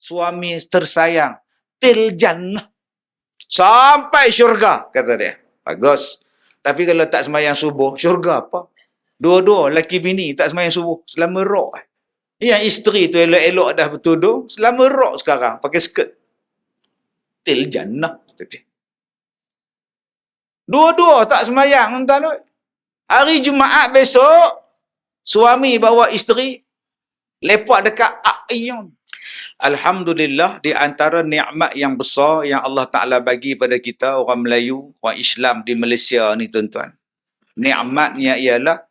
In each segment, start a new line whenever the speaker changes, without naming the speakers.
suami tersayang, til jannah. Sampai syurga, kata dia. Bagus. Tapi kalau tak semayang subuh, syurga apa? Dua-dua, lelaki bini, tak semayang subuh. Selama rok. Yang isteri tu elok-elok dah bertudung, selama rok sekarang, pakai skirt. Til jannah. Dua-dua tak semayang, tuan-tuan. Hari Jumaat besok, suami bawa isteri, lepak dekat Ayun. Alhamdulillah, di antara nikmat yang besar yang Allah Ta'ala bagi pada kita, orang Melayu, orang Islam di Malaysia ni, tuan-tuan. Nikmatnya ialah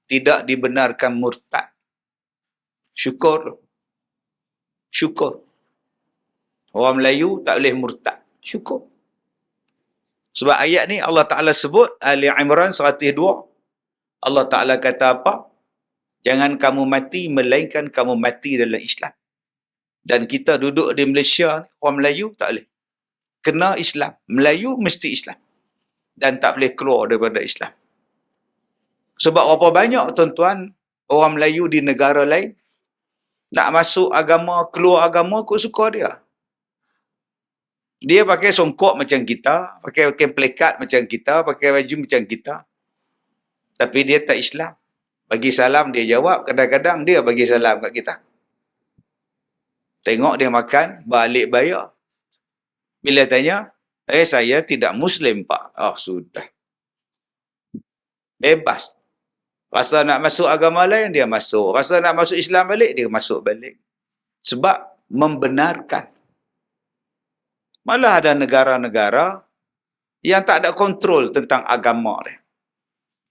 tidak dibenarkan murtad. Syukur. Syukur. Orang Melayu tak boleh murtad. Syukur. Sebab ayat ni Allah Ta'ala sebut, Ali Imran 102. Allah Ta'ala kata apa? Jangan kamu mati, melainkan kamu mati dalam Islam. Dan kita duduk di Malaysia, orang Melayu tak boleh. Kena Islam. Melayu mesti Islam. Dan tak boleh keluar daripada Islam. Sebab berapa banyak, tuan-tuan, orang Melayu di negara lain, nak masuk agama, keluar agama, kok suka dia. Dia pakai songkok macam kita, pakai pelekat macam kita, pakai baju macam kita. Tapi dia tak Islam. Bagi salam, dia jawab. Kadang-kadang dia bagi salam kat kita. Tengok dia makan, balik bayar. Bila tanya, saya tidak Muslim, Pak. Oh, sudah. Bebas. Rasa nak masuk agama lain, dia masuk. Rasa nak masuk Islam balik, dia masuk balik. Sebab membenarkan. Malah ada negara-negara yang tak ada kontrol tentang agama dia.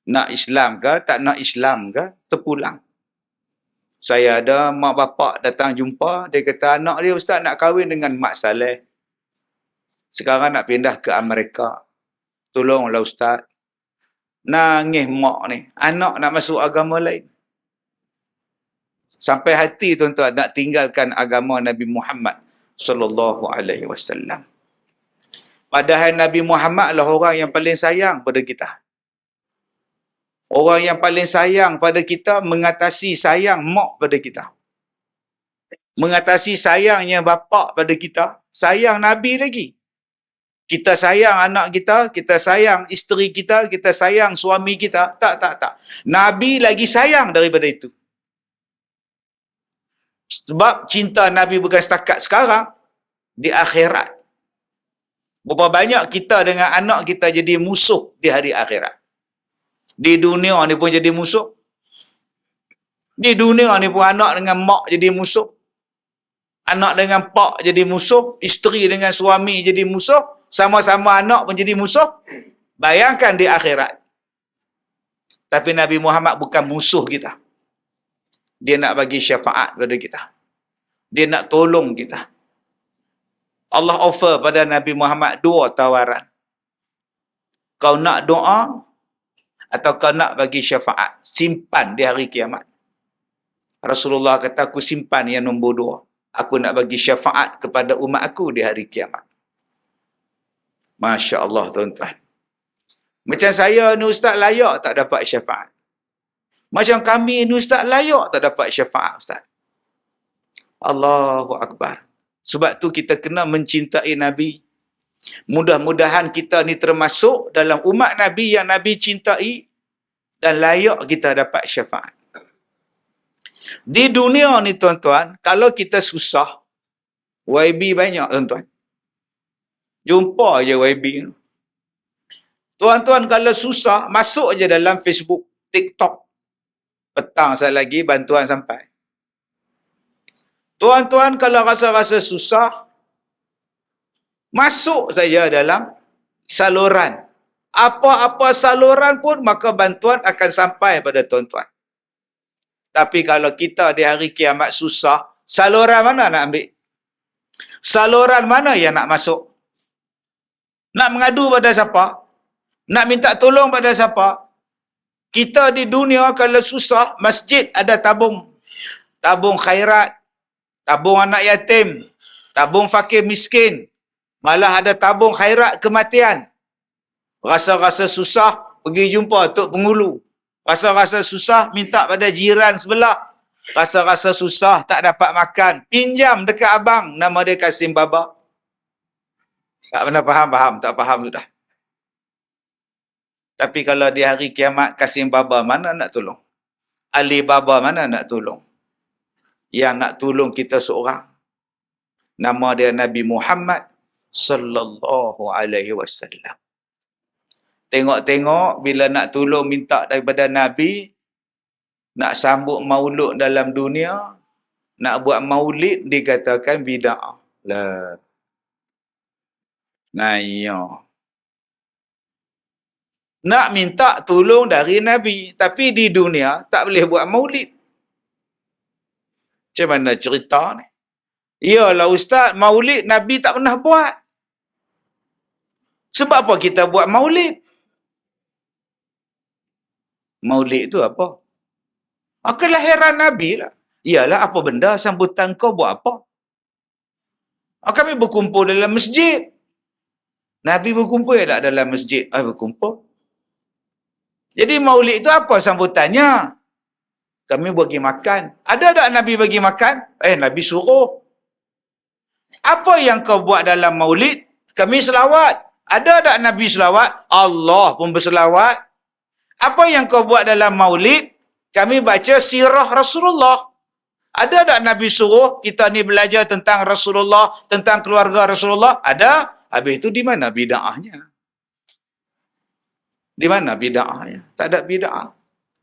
Nak Islam ke, tak nak Islam ke, terpulang. Saya ada mak bapak datang jumpa, dia kata anak dia, Ustaz, nak kahwin dengan Mak Saleh. Sekarang nak pindah ke Amerika. Tolonglah Ustaz. Nangis mak ni. Anak nak masuk agama lain. Sampai hati, tuan-tuan, nak tinggalkan agama Nabi Muhammad sallallahu alaihi wasallam. Padahal Nabi Muhammad lah orang yang paling sayang pada kita. Orang yang paling sayang pada kita mengatasi sayang mak pada kita. Mengatasi sayangnya bapa pada kita. Sayang Nabi lagi. Kita sayang anak kita, kita sayang isteri kita, kita sayang suami kita. Tak. Nabi lagi sayang daripada itu. Sebab cinta Nabi bukan setakat sekarang, di akhirat. Berapa banyak kita dengan anak kita jadi musuh di hari akhirat. Di dunia ni pun jadi musuh. Di dunia ni pun anak dengan mak jadi musuh. Anak dengan pak jadi musuh. Isteri dengan suami jadi musuh. Sama-sama anak pun jadi musuh. Bayangkan di akhirat. Tapi Nabi Muhammad bukan musuh kita. Dia nak bagi syafaat pada kita. Dia nak tolong kita. Allah offer pada Nabi Muhammad 2 tawaran. Kau nak doa atau kau nak bagi syafaat? Simpan di hari kiamat. Rasulullah kata, aku simpan yang nombor 2. Aku nak bagi syafaat kepada umat aku di hari kiamat. Masya Allah, tuan-tuan. Macam saya ni Ustaz, layak tak dapat syafaat? Macam kami ni Ustaz, layak tak dapat syafaat, Ustaz? Allahu Akbar. Sebab tu kita kena mencintai Nabi. Mudah-mudahan kita ni termasuk dalam umat Nabi yang Nabi cintai dan layak kita dapat syafaat. Di dunia ni, tuan-tuan, kalau kita susah, YB banyak, tuan-tuan. Jumpa je YB. Tuan-tuan, kalau susah, masuk je dalam Facebook, TikTok. Petang sekali lagi bantuan sampai. Tuan-tuan, kalau rasa-rasa susah, masuk saja dalam saluran. Apa-apa saluran pun, maka bantuan akan sampai pada tuan-tuan. Tapi kalau kita di hari kiamat susah, saluran mana nak ambil? Saluran mana yang nak masuk? Nak mengadu pada siapa? Nak minta tolong pada siapa? Kita di dunia kalau susah, masjid ada tabung. Tabung khairat. Tabung anak yatim. Tabung fakir miskin. Malah ada tabung khairat kematian. Rasa-rasa susah, pergi jumpa Tok Pengulu. Rasa-rasa susah, minta pada jiran sebelah. Rasa-rasa susah, tak dapat makan. Pinjam dekat abang, nama dia Kasim Baba. Tak pernah faham, tak faham sudah. Tapi kalau di hari kiamat, Kasim Baba mana nak tolong? Ali Baba mana nak tolong? Yang nak tolong kita seorang. Nama dia Nabi Muhammad sallallahu alaihi wasallam. Tengok-tengok bila nak tolong minta daripada Nabi, nak sambut maulud dalam dunia, nak buat maulid dikatakan bid'ah. Lah. Naya. Nak minta tolong dari Nabi, tapi di dunia tak boleh buat maulid. Macam mana cerita ni? Iyalah Ustaz, maulid Nabi tak pernah buat. Sebab apa kita buat maulid? Maulid tu apa? Kelahiran Nabi lah. Iyalah, apa benda sambutan kau buat apa? Kami berkumpul dalam masjid. Nabi berkumpul tak dalam masjid? Berkumpul. Jadi maulid tu apa sambutannya? Kami bagi makan. Ada tak Nabi bagi makan? Nabi suruh. Apa yang kau buat dalam maulid? Kami selawat. Ada tak Nabi selawat? Allah pun berselawat. Apa yang kau buat dalam maulid? Kami baca sirah Rasulullah. Ada tak Nabi suruh kita ni belajar tentang Rasulullah, tentang keluarga Rasulullah? Ada. Habis itu di mana bid'ahnya? Di mana bid'ahnya? Tak ada bid'ah.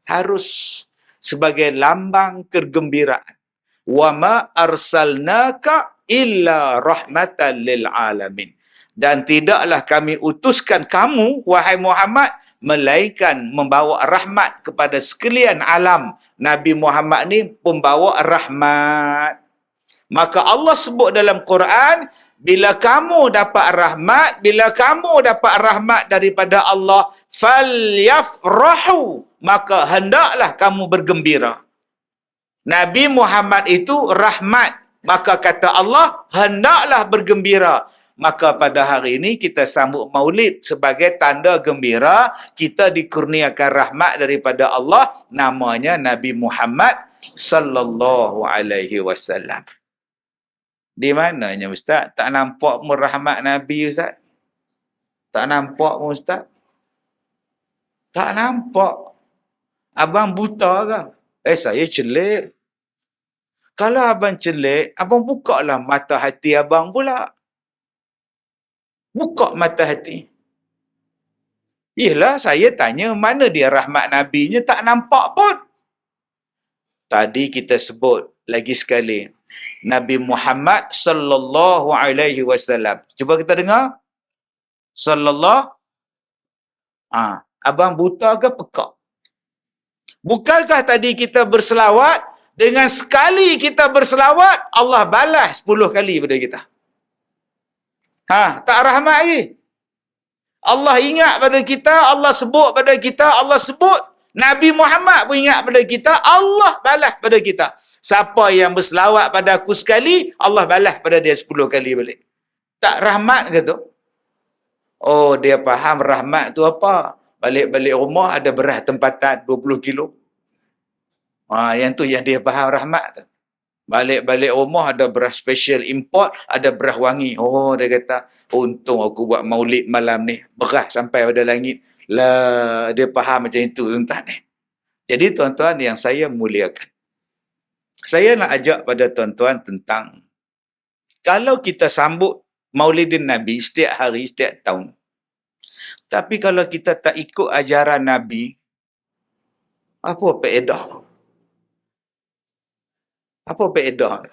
Harus sebagai lambang kegembiraan. Wa ma arsalnaka illa rahmatan lil alamin. Dan tidaklah kami utuskan kamu, wahai Muhammad, melainkan membawa rahmat kepada sekalian alam. Nabi Muhammad ni pembawa rahmat. Maka Allah sebut dalam Quran, bila kamu dapat rahmat daripada Allah, falyafrahu, maka hendaklah kamu bergembira. Nabi Muhammad itu rahmat, maka kata Allah, hendaklah bergembira. Maka pada hari ini kita sambut maulid sebagai tanda gembira kita dikurniakan rahmat daripada Allah, namanya Nabi Muhammad sallallahu alaihi wasallam. Di mananya Ustaz? Tak nampak pun rahmat Nabi Ustaz? Tak nampak pun Ustaz? Tak nampak. Abang buta ke? Saya celik. Kalau abang celik, abang bukalah mata hati abang pula. Buka mata hati. Yelah, saya tanya mana dia rahmat Nabi-nya, tak nampak pun. Tadi kita sebut lagi sekali, Nabi Muhammad sallallahu alaihi wasallam. Cuba kita dengar. Sallallahu. Abang buta ke pekak? Bukankah tadi kita berselawat, dengan sekali kita berselawat, Allah balas 10 kali pada kita. Tak rahmat lagi. Allah ingat pada kita, Allah sebut pada kita, Allah sebut. Nabi Muhammad pun ingat pada kita, Allah balas pada kita. Siapa yang berselawat pada aku sekali, Allah balas pada dia 10 kali balik. Tak rahmat ke tu? Oh, dia faham rahmat tu apa? Balik-balik rumah ada beras tempatan 20 kilo. Yang tu yang dia faham rahmat tu. Balik-balik rumah ada beras special import, ada beras wangi. Oh, dia kata, untung aku buat maulid malam ni. Beras sampai pada langit. Lah, dia faham macam itu tuan-tuan ni. Jadi tuan-tuan yang saya muliakan, saya nak ajak pada tuan-tuan tentang, kalau kita sambut maulidin Nabi setiap hari, setiap tahun, tapi kalau kita tak ikut ajaran Nabi, apa faedah? Apa faedah?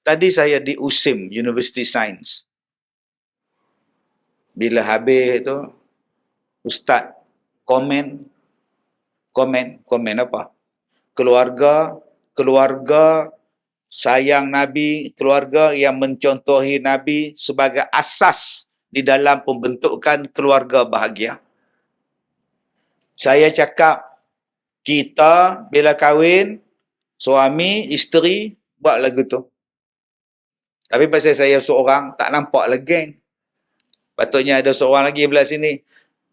Tadi saya di USIM, University Science. Bila habis tu, Ustaz komen apa? Keluarga sayang Nabi, keluarga yang mencontohi Nabi sebagai asas di dalam pembentukan keluarga bahagia. Saya cakap, kita bila kahwin, suami, isteri buat lagu tu. Tapi pasal saya seorang, tak nampak lah geng. Patutnya ada seorang lagi belah sini.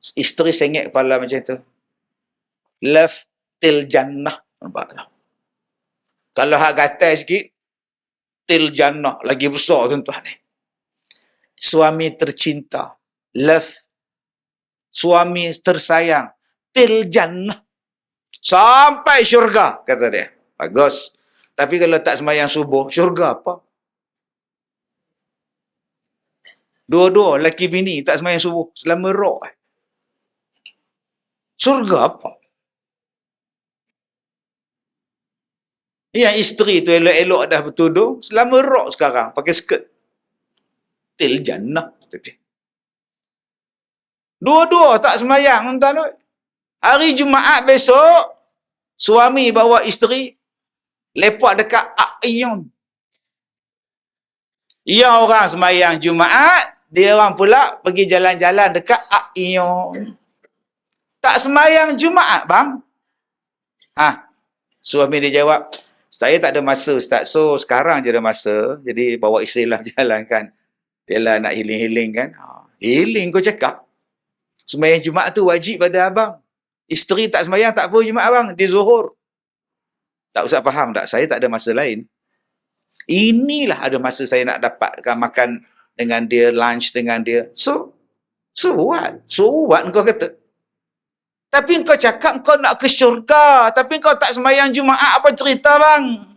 Isteri sengit kepala macam tu. Love till jannah. Nampak tak? Kalau hak gatal sikit, til jannah lagi besar tuan-tuan ni. Suami tercinta, love, suami tersayang, til jannah. Sampai syurga, kata dia. Bagus. Tapi kalau tak sembahyang subuh, syurga apa? Dua-dua lelaki bini tak sembahyang subuh, selama rok. Syurga apa? Yang isteri tu elok-elok dah bertudung, selama rok sekarang, pakai skirt. Til jannah. Dua-dua tak sembahyang, tuan-tuan. Hari Jumaat besok, suami bawa isteri, lepak dekat Ayun. Ia orang sembahyang Jumaat, dia orang pula pergi jalan-jalan dekat Ayun. Tak sembahyang Jumaat, bang. Suami dia jawab, saya tak ada masa, Ustaz. So, sekarang je ada masa. Jadi, bawa isteri lah berjalan kan. Dia lah nak healing-healing kan. Healing kau cakap. Sembahyang Jumaat tu wajib pada abang. Isteri tak sembahyang, tak apa Jumaat abang. Dia zuhur. Tak usah faham tak? Saya tak ada masa lain. Inilah ada masa saya nak dapatkan makan dengan dia, lunch dengan dia. So what? So what kau kata? Tapi kau cakap kau nak ke syurga. Tapi kau tak sembahyang Jumaat. Apa cerita bang?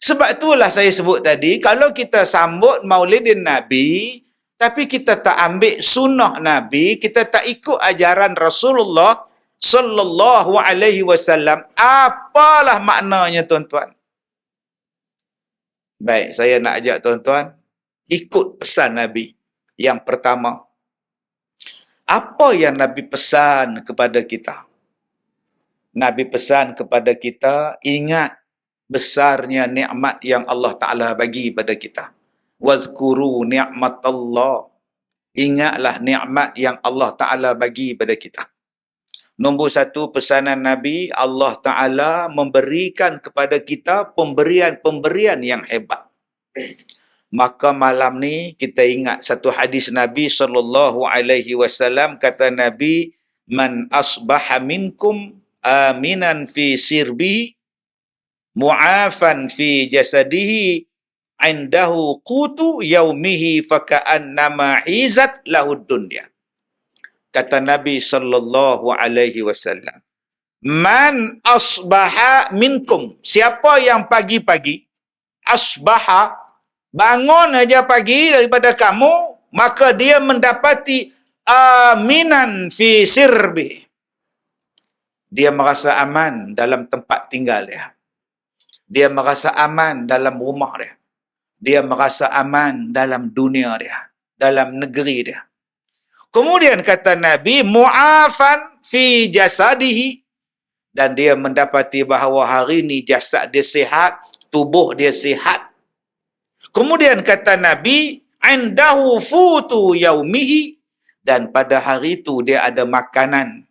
Sebab itulah saya sebut tadi, kalau kita sambut maulidin Nabi, tapi kita tak ambil sunnah Nabi, kita tak ikut ajaran Rasulullah sallallahu alaihi wasallam, apalah maknanya tuan-tuan? Baik, saya nak ajak tuan-tuan ikut pesan Nabi. Yang pertama, apa yang Nabi pesan kepada kita? Nabi pesan kepada kita, ingat besarnya nikmat yang Allah Ta'ala bagi pada kita. Wadhkuru ni'matallah. Ingatlah nikmat yang Allah Ta'ala bagi pada kita. Nombor satu pesanan Nabi, Allah Ta'ala memberikan kepada kita pemberian-pemberian yang hebat. Maka malam ni kita ingat satu hadis Nabi SAW, kata Nabi, man asbaha minkum aminan fi sirbi, mu'afan fi jasadihi, indahu qutu yaumihi faka'annama izat lahud dunya. Kata Nabi SAW, man asbaha minkum, siapa yang pagi-pagi, asbaha, bangun aja pagi daripada kamu, maka dia mendapati aminan fi sirbi. Dia merasa aman dalam tempat tinggal dia. Dia merasa aman dalam rumah dia. Dia merasa aman dalam dunia dia, dalam negeri dia. Kemudian kata Nabi, mu'afan fi jasadihi, dan dia mendapati bahawa hari ini jasad dia sihat, tubuh dia sihat. Kemudian kata Nabi, indahu futu yaumihi, dan pada hari itu dia ada makanan.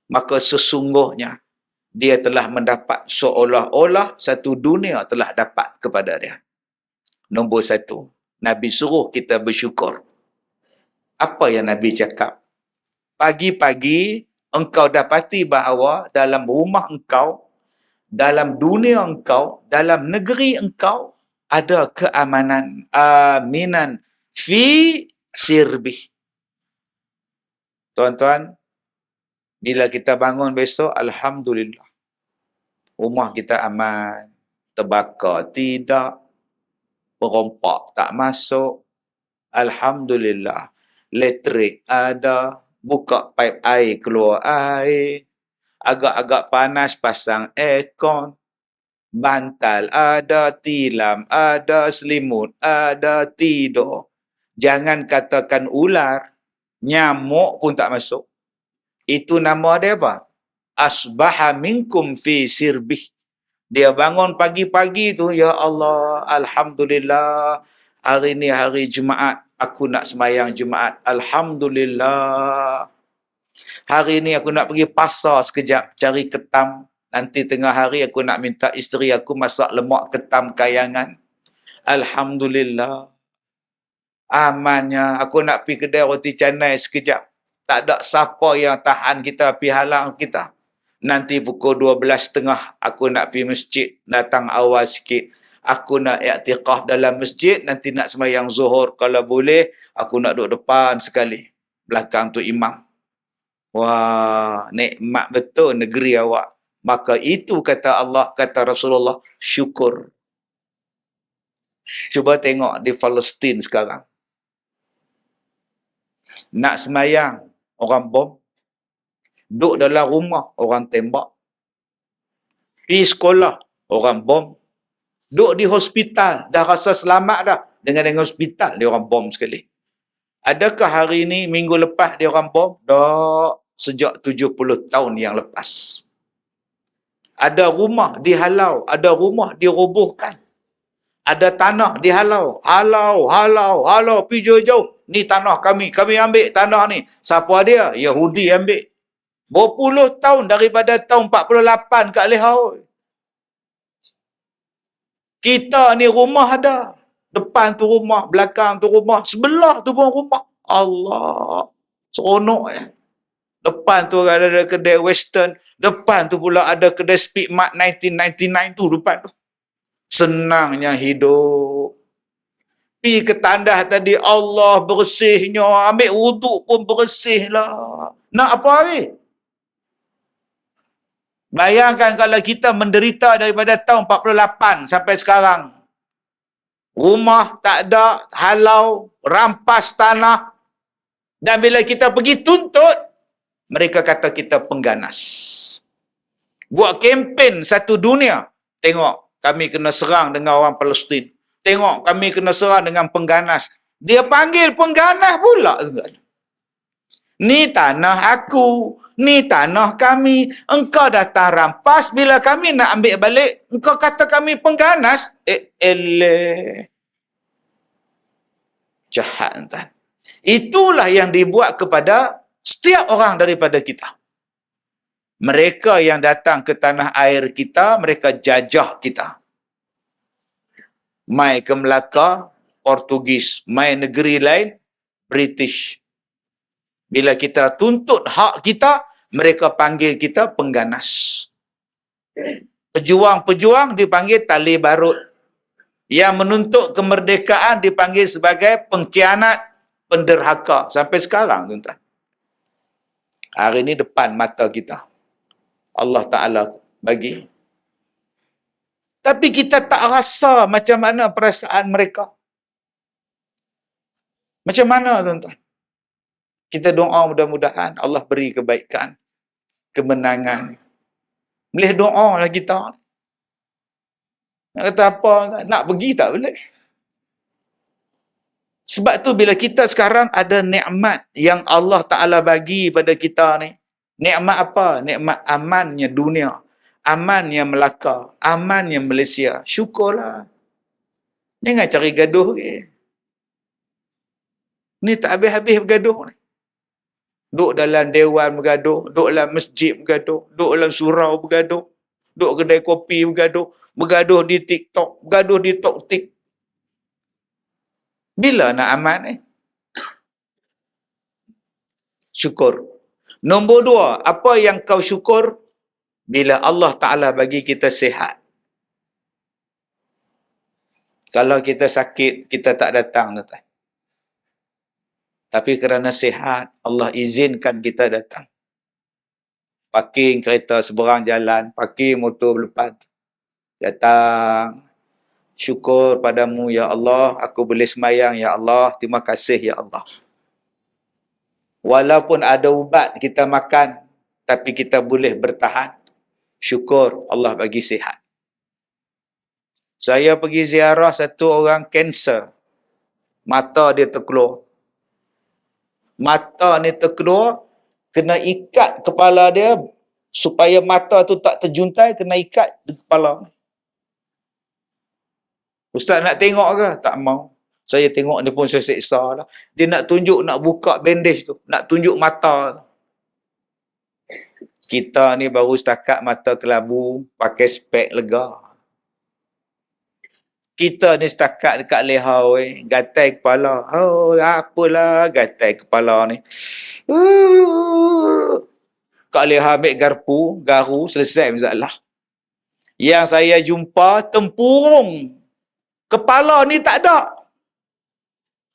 Maka sesungguhnya dia telah mendapat seolah-olah satu dunia telah dapat kepada dia. Nombor satu, Nabi suruh kita bersyukur. Apa yang Nabi cakap? Pagi-pagi engkau dapati bahawa dalam rumah engkau, dalam dunia engkau, dalam negeri engkau, ada keamanan, aminan fi sirbi. Tuan-tuan, bila kita bangun besok, alhamdulillah, rumah kita aman, terbakar tidak, perompak tak masuk, alhamdulillah, elektrik ada, buka pipe air keluar air, agak-agak panas pasang aircon, bantal ada, tilam ada, selimut ada, tidur. Jangan katakan ular, nyamuk pun tak masuk. Itu nama dia apa? Asbaha minkum fi sirbih. Dia bangun pagi-pagi tu, ya Allah, alhamdulillah, hari ni hari Jumaat, aku nak sembahyang Jumaat. Alhamdulillah. Hari ni aku nak pergi pasar sekejap, cari ketam. Nanti tengah hari aku nak minta isteri aku masak lemak ketam kayangan. Alhamdulillah. Amannya, aku nak pergi kedai roti canai sekejap. Tak ada siapa yang tahan kita, pergi halang kita. Nanti pukul 12.30 aku nak pergi masjid, datang awal sikit. Aku nak i'tikaf dalam masjid, nanti nak sembahyang zuhur. Kalau boleh, aku nak duduk depan sekali. Belakang tu imam. Wah, nikmat betul negeri awak. Maka itu kata Allah, kata Rasulullah, syukur. Cuba tengok di Palestin sekarang. Nak sembahyang, orang bom. Duduk dalam rumah, orang tembak. Pergi sekolah, orang bom. Duduk di hospital, dah rasa selamat dah. Dengan hospital, dia orang bom sekali. Adakah hari ini, minggu lepas dia orang bom? Dah, sejak 70 tahun yang lepas. Ada rumah dihalau, ada rumah dirobohkan. Ada tanah dihalau. Halau, pergi jauh-jauh. Ni tanah kami ambil tanah ni. Siapa dia? Yahudi ambil. Berpuluh tahun daripada tahun 48 kat Lehau. Kita ni rumah ada. Depan tu rumah, belakang tu rumah, sebelah tu pun rumah. Allah. Seronok ya. Depan tu ada kedai Western. Depan tu pula ada kedai Speedmart 1999 tu depan tu. Senangnya hidup. Pergi ke tandas tadi, Allah bersihnya. Ambil wuduk pun bersih lah. Nak apa lagi? Bayangkan kalau kita menderita daripada tahun 48 sampai sekarang. Rumah tak ada, halau, rampas tanah. Dan bila kita pergi tuntut, mereka kata kita pengganas. Buat kempen satu dunia. Tengok, kami kena serang dengan orang Palestin. Tengok, kami kena serang dengan pengganas. Dia panggil pengganas pula. Ni tanah aku. Ni tanah kami. Engkau datang rampas. Bila kami nak ambil balik, engkau kata kami pengganas. Jahat tuan. Itulah yang dibuat kepada setiap orang daripada kita. Mereka yang datang ke tanah air kita, mereka jajah kita. Mai ke Melaka, Portugis. Mai negeri lain, British. Bila kita tuntut hak kita, mereka panggil kita pengganas. Pejuang-pejuang dipanggil tali barut. Yang menuntut kemerdekaan dipanggil sebagai pengkhianat, penderhaka. Sampai sekarang, tuan-tuan. Hari ini depan mata kita. Allah Ta'ala bagi. Tapi kita tak rasa macam mana perasaan mereka. Macam mana, tuan-tuan? Kita doa mudah-mudahan Allah beri kebaikan, kemenangan. Boleh doa lah kita. Nak kata apa? Nak pergi tak boleh. Sebab tu bila kita sekarang ada nikmat yang Allah Ta'ala bagi pada kita ni. Nikmat apa? Nikmat amannya dunia. Amannya Melaka. Amannya Malaysia. Syukurlah. Jangan cari gaduh lagi. Ni tak habis-habis bergaduh ni. Duduk dalam dewan bergaduh, duduk dalam masjid bergaduh, duduk dalam surau bergaduh, duduk kedai kopi bergaduh, bergaduh di TikTok, bergaduh di TokTik. Bila nak aman ni? Syukur. Nombor 2, apa yang kau syukur? Bila Allah Ta'ala bagi kita sihat. Kalau kita sakit, kita tak datang, tuan-tuan. Tapi kerana sihat, Allah izinkan kita datang. Parking kereta seberang jalan, parking motor berlepas. Datang. Syukur padamu, ya Allah. Aku boleh sembahyang, ya Allah. Terima kasih, ya Allah. Walaupun ada ubat kita makan, tapi kita boleh bertahan. Syukur Allah bagi sihat. Saya pergi ziarah satu orang kanser. Mata dia terkeluar. Mata ni terkeluar, kena ikat kepala dia supaya mata tu tak terjuntai, kena ikat di kepala. Ustaz nak tengok ke? Tak mau. Saya tengok ni pun saya seksa lah. Dia nak tunjuk, nak buka bandage tu, nak tunjuk mata. Kita ni baru setakat mata kelabu, pakai spek lega. Kita ni setakat dekat lehau, gatai kepala. Oh, apalah gatai kepala ni. Kak boleh ambil garu, selesai masalah. Yang saya jumpa, tempurung kepala ni tak ada.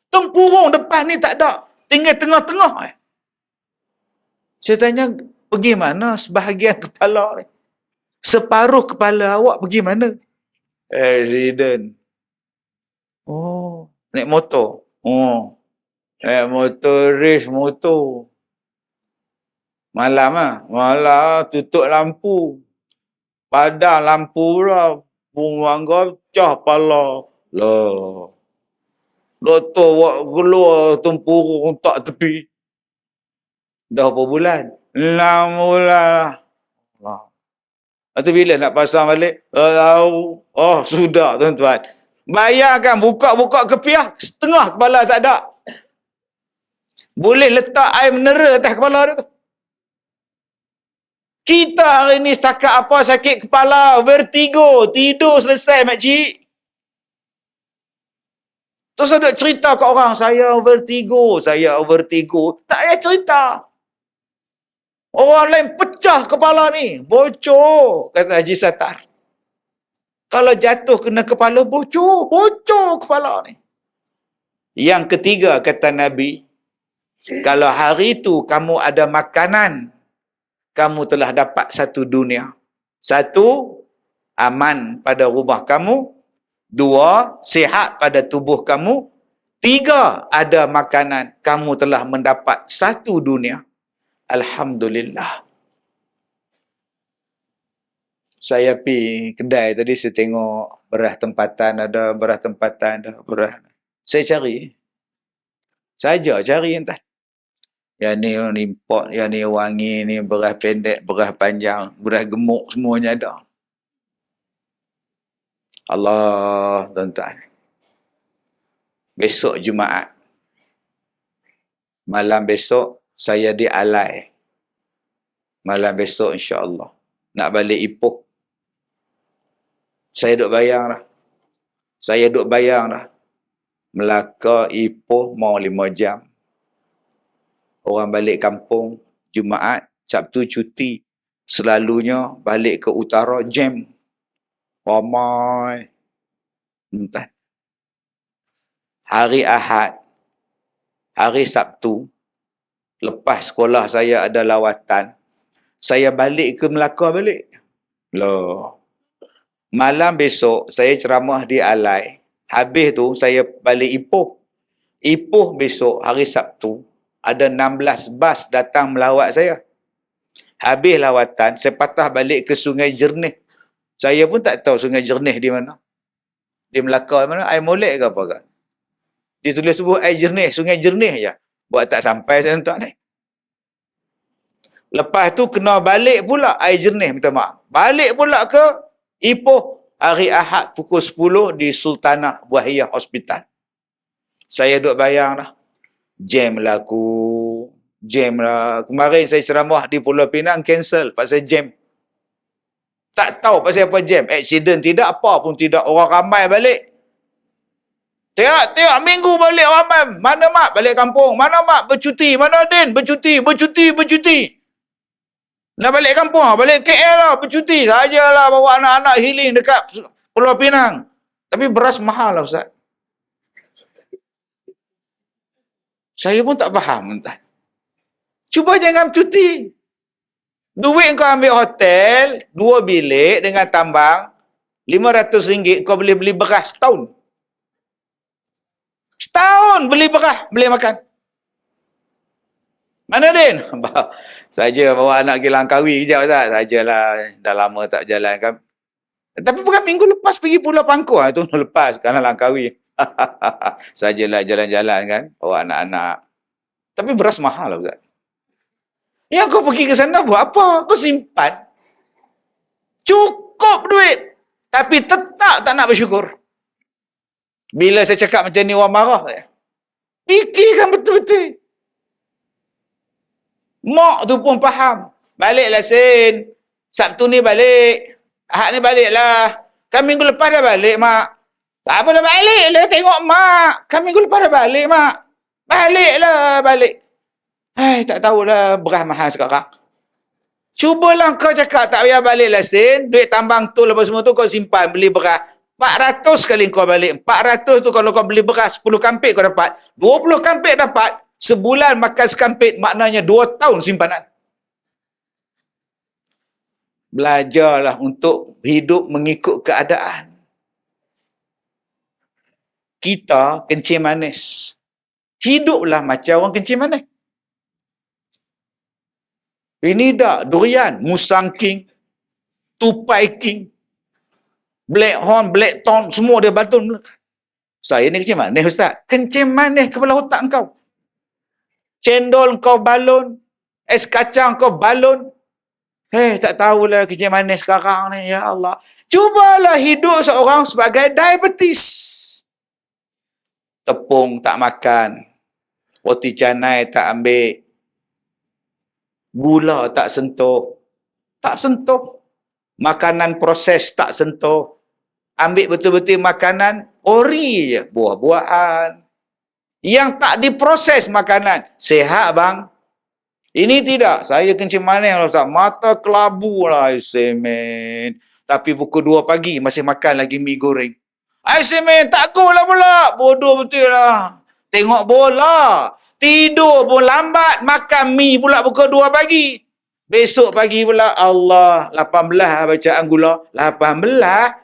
Tempurung depan ni tak ada. Tinggal tengah-tengah. Saya tanya, pergi mana sebahagian kepala ni? Separuh kepala awak pergi mana? Accident. Oh, naik motor. Oh, naik motor, race motor. Malam tutup lampu. Padam lampu lah. Bungang gocah pala. Lah. Doktor buat keluar tempurung tak tepi. Dah berapa bulan? 6 bulan lah. Atau bila nak pasang balik? Tak tahu. Oh, sudah tuan-tuan. Bayangkan buka-buka kepiah, setengah kepala tak ada. Boleh letak air mineral atas kepala dia tu. Kita hari ni setakat apa sakit kepala, vertigo, tidur selesai makcik. Terus ada cerita kat orang, saya vertigo. Tak payah cerita. Orang lain pecah kepala ni. Bocor, kata Haji Sattar. Kalau jatuh kena kepala, bocor kepala ni. Yang ketiga, kata Nabi, kalau hari tu kamu ada makanan, kamu telah dapat satu dunia. Satu, aman pada rumah kamu. Dua, sihat pada tubuh kamu. Tiga, ada makanan. Kamu telah mendapat satu dunia. Alhamdulillah. Saya pergi kedai tadi, saya tengok beras tempatan, ada beras tempatan, ada beras. Saya cari. Saja cari entah. Yang ni import, yang ni wangi, ni beras pendek, beras panjang, beras gemuk, semuanya ada. Allah, tuan-tuan. Besok Jumaat. Malam besok, saya di Alai. Malam besok insya-Allah. Nak balik Ipoh. Saya duk bayang dah. Melaka Ipoh mau 5 jam. Orang balik kampung, Jumaat, Sabtu cuti. Selalunya balik ke utara, jam. Ramai. Entah. Hari Ahad, hari Sabtu, lepas sekolah saya ada lawatan, saya balik ke Melaka balik. Loh. Malam besok, saya ceramah di Alai. Habis tu, saya balik Ipoh. Ipoh besok, hari Sabtu, ada 16 bas datang melawat saya. Habis lawatan, saya patah balik ke Sungai Jernih. Saya pun tak tahu Sungai Jernih di mana. Di Melaka mana, air molek ke apa kan? Ditulis sebut air jernih, Sungai Jernih je. Buat tak sampai saya tuan ni. Lepas tu kena balik pula air jernih, minta maaf. Balik pula ke Ipoh hari Ahad pukul 10 di Sultanah Buahiyah Hospital. Saya duk bayang dah. Jam lah. Kemarin saya ceramah di Pulau Pinang, cancel pasal jam. Tak tahu pasal apa jam. Accident tidak, apa pun tidak. Orang ramai balik. Tengok minggu balik ramai. Mana mak balik kampung? Mana mak bercuti? Mana Din? Bercuti. Nak balik kampung, balik KL lah, bercuti. Sajalah bawa anak-anak healing dekat Pulau Pinang. Tapi beras mahal lah Ustaz. Saya pun tak faham entah. Cuba jangan cuti. Duit kau ambil hotel, 2 bilik dengan tambang, RM500 kau boleh beli beras setahun. Setahun beli beras, boleh makan. Mana Din? Saja bawa anak pergi Langkawi kejap Ustaz. Sajalah, dah lama tak berjalan kan. Tapi bukan minggu lepas pergi Pulau Pangkor. Itu lepas, kerana Langkawi. Sajalah jalan-jalan kan, bawa anak-anak. Tapi beras mahal lah Ustaz. Yang kau pergi ke sana buat apa? Kau simpan. Cukup duit. Tapi tetap tak nak bersyukur. Bila saya cakap macam ni, orang marah saya. Fikirkan betul-betul. Mak tu pun faham. Baliklah Sin. Sabtu ni balik. Ahad ni baliklah. Kan minggu lepas dah balik, Mak. Tak apalah, baliklah. Tengok Mak. Kan minggu lepas dah balik, Mak. Baliklah, balik. Tak tahulah beras mahal sekarang. Cubalah kau cakap tak payah balik lesen, duit tambang tu lepas semua tu kau simpan, beli beras. 400 kali kau balik. 400 tu kalau kau beli beras 10 kampit kau dapat. 20 kampit dapat. Sebulan makan sekampit, maknanya 2 tahun simpanan. Belajarlah untuk hidup mengikut keadaan. Kita kencing manis. Hiduplah macam orang kencing manis. Ini dah durian, musang king, tupai king, black horn, black thorn, semua dia batun. Saya ni kencing manis ustaz. Kencing manis kepala otak kau. Cendol kau balon, es kacang kau balon. Tak tahulah kencing manis sekarang ni, ya Allah. Cubalah hidup seorang sebagai diabetes. Tepung tak makan, roti canai tak ambil, gula tak sentuh. Tak sentuh. Makanan proses tak sentuh. Ambil betul-betul makanan ori je. Buah-buahan. Yang tak diproses makanan. Sehat bang. Ini tidak. Saya kencing manis. Mata kelabu lah. Aisemen. Tapi pukul 2 pagi masih makan lagi mi goreng. Aisemen tak go lah pula. Bodoh betul lah. Tengok bola. Tidur pun lambat. Makan mi pula pukul 2 pagi. Besok pagi pula, Allah, 18 bacaan gula. 18.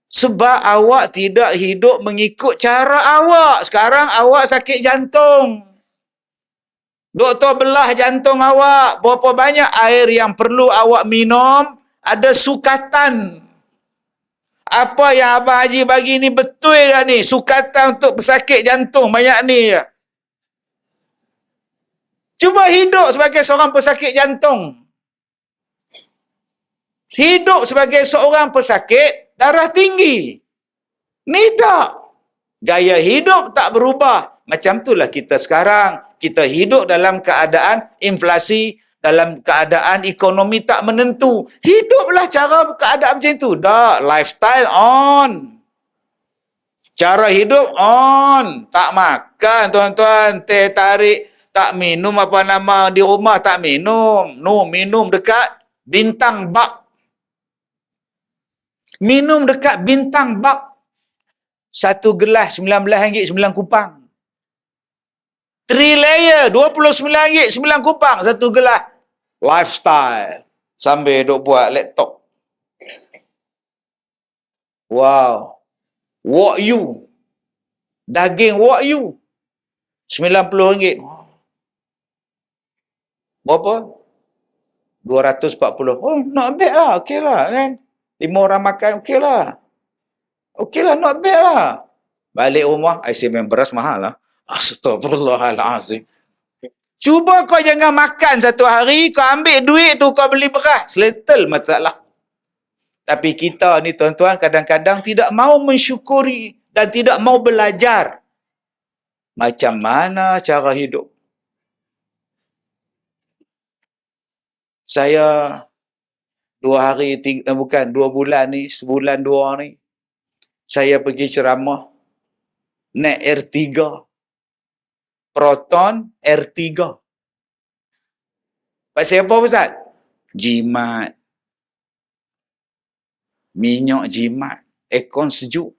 Sebab awak tidak hidup mengikut cara awak. Sekarang awak sakit jantung. Doktor belah jantung awak. Berapa banyak air yang perlu awak minum, ada sukatan. Apa yang Abang Haji bagi ni betul dah ni. Sukatan untuk pesakit jantung banyak ni je. Cuba hidup sebagai seorang pesakit jantung. Hidup sebagai seorang pesakit darah tinggi. Ni tak. Gaya hidup tak berubah. Macam itulah kita sekarang. Kita hidup dalam keadaan inflasi, dalam keadaan ekonomi tak menentu. Hiduplah cara keadaan macam itu. Tak, lifestyle on. Cara hidup on. Tak makan, tuan-tuan. Teh tarik. Tak minum apa nama di rumah, tak minum. No, minum dekat Bintang Bak. Minum dekat Bintang Bak. 1 gelas RM19 9 kupang. 3 layer RM29 9 kupang 1 gelas. Lifestyle. Sambil duk buat laptop. Wow. Wok you. Daging wok you. RM90. Berapa? 240. Oh, not bad lah. Okey lah kan. 5 orang makan, okey lah. Okey lah, not bad lah. Balik rumah, ICM beras mahal lah. Astagfirullahalazim. Cuba kau jangan makan satu hari, kau ambil duit tu kau beli beras. Settle masalah. Tapi kita ni tuan-tuan kadang-kadang tidak mau mensyukuri dan tidak mau belajar. Macam mana cara hidup. Saya 2 bulan ni, sebulan 2 ni, saya pergi ceramah naik R3. Proton R3. Pasal apa Ustaz? Jimat. Minyak jimat. Aircon sejuk.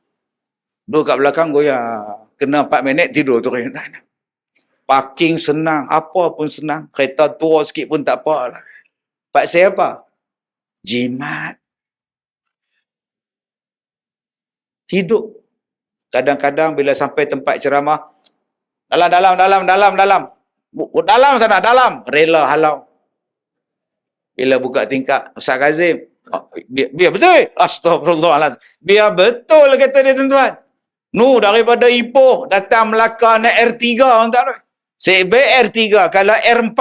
Duduk kat belakang goyang. Kena 4 minit tidur tu. Parking senang. Apa pun senang. Kereta tua sikit pun tak apa lah. Pasal apa? Jimat. Hidup. Kadang-kadang bila sampai tempat ceramah, dalam. Dalam sana, dalam. Rela halau. Bila buka tingkap, Ustaz Kazim, biar betul. Astagfirullahaladzim. Biar betul kata dia tuan-tuan. Daripada Ipoh datang Melaka naik R3. Tuan-tuan. Sebab R3. Kalau R4,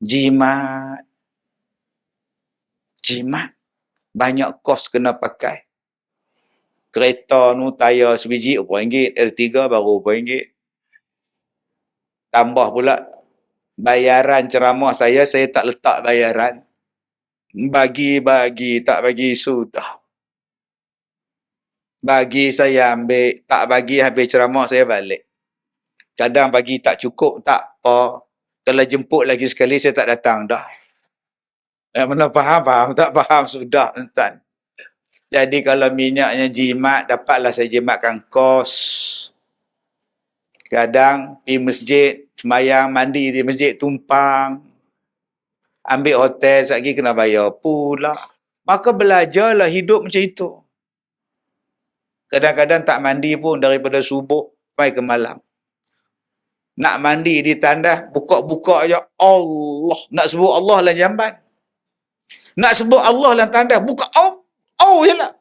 jimat. Banyak kos kena pakai. Kereta tayar sebiji RM4. R3 baru RM4. Tambah pula bayaran ceramah saya tak letak bayaran. Bagi, tak bagi sudah. Bagi saya ambil, tak bagi habis ceramah saya balik. Kadang bagi tak cukup, tak apa. Kalau jemput lagi sekali, saya tak datang dah. Yang mana faham, tak faham, sudah, tuan. Jadi kalau minyaknya jimat, dapatlah saya jimatkan kos. Kadang pergi masjid, sembahyang, mandi di masjid, tumpang. Ambil hotel, sekejap lagi kena bayar pula. Maka belajarlah hidup macam itu. Kadang-kadang tak mandi pun daripada subuh sampai ke malam. Nak mandi di tandas, buka-buka aja Allah. Nak sebut Allah dalam jamban. Nak sebut Allah dalam tandas, buka je lah.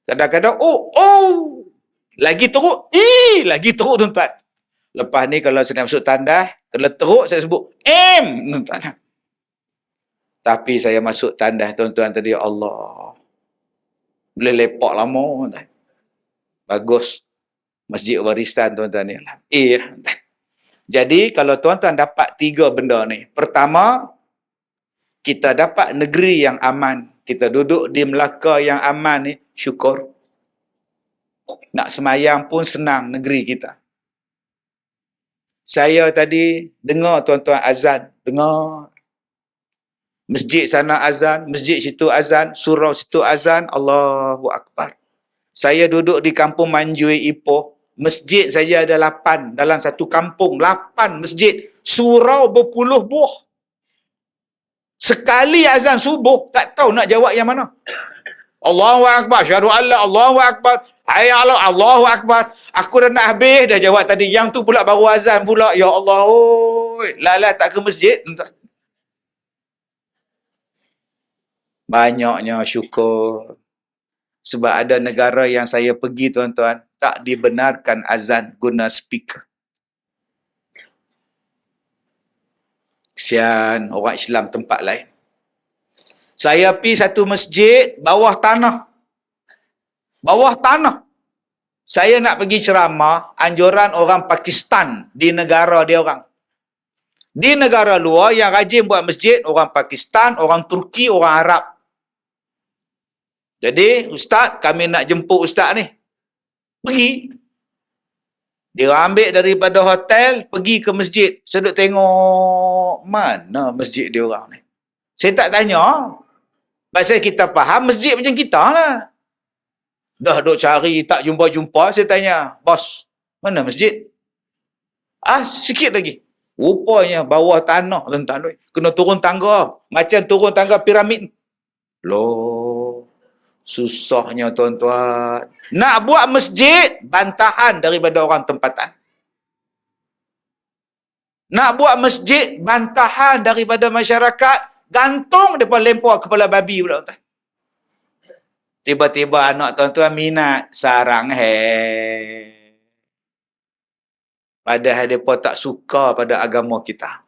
Kadang-kadang lagi teruk, lagi teruk tuan-tuan. Lepas ni kalau saya nak masuk tandas, kalau teruk saya sebut tuan-tuan. Tapi saya masuk tandas tuan-tuan tadi, Allah. Boleh lepak lama tuan. Bagus. Masjid warisan tuan-tuan ni. Tuan-tuan. Jadi kalau tuan-tuan dapat 3 benda ni. Pertama, kita dapat negeri yang aman. Kita duduk di Melaka yang aman ni, syukur. Nak semayang pun senang negeri kita. Saya tadi dengar tuan-tuan azan. Dengar. Masjid sana azan, masjid situ azan, surau situ azan, Allahu Akbar. Saya duduk di kampung Manjui, Ipoh. Masjid saja ada 8 dalam satu kampung. 8 masjid. Surau berpuluh buah. Sekali azan subuh, tak tahu nak jawab yang mana. Allahu Akbar, syahadu Allah, Allahu Akbar, hayya ala, Allahu Akbar. Aku dah nak habis, dah jawab tadi. Yang tu pula baru azan pula. Ya Allah, lala tak ke masjid. Banyaknya syukur. Sebab ada negara yang saya pergi tuan-tuan, tak dibenarkan azan guna speaker. Kesian orang Islam tempat lain. Saya pergi satu masjid bawah tanah. Bawah tanah. Saya nak pergi ceramah anjuran orang Pakistan di negara dia orang. Di negara luar yang rajin buat masjid, orang Pakistan, orang Turki, orang Arab. Jadi, Ustaz, kami nak jemput Ustaz ni. Pergi. Dia ambil daripada hotel, pergi ke masjid. Saya duduk tengok, mana masjid dia orang ni. Saya tak tanya. Pasal kita faham, masjid macam kita lah. Dah duduk cari, tak jumpa-jumpa, saya tanya, bos, mana masjid? Sikit lagi. Rupanya bawah tanah, tuan-tuan. Kena turun tangga. Macam turun tangga piramid. Loh. Susahnya tuan-tuan. Nak buat masjid, bantahan daripada orang tempatan. Nak buat masjid, bantahan daripada masyarakat, gantung depan lempar kepala babi pula tuan. Tiba-tiba anak tuan-tuan minat sarang padahal mereka tak suka pada agama kita.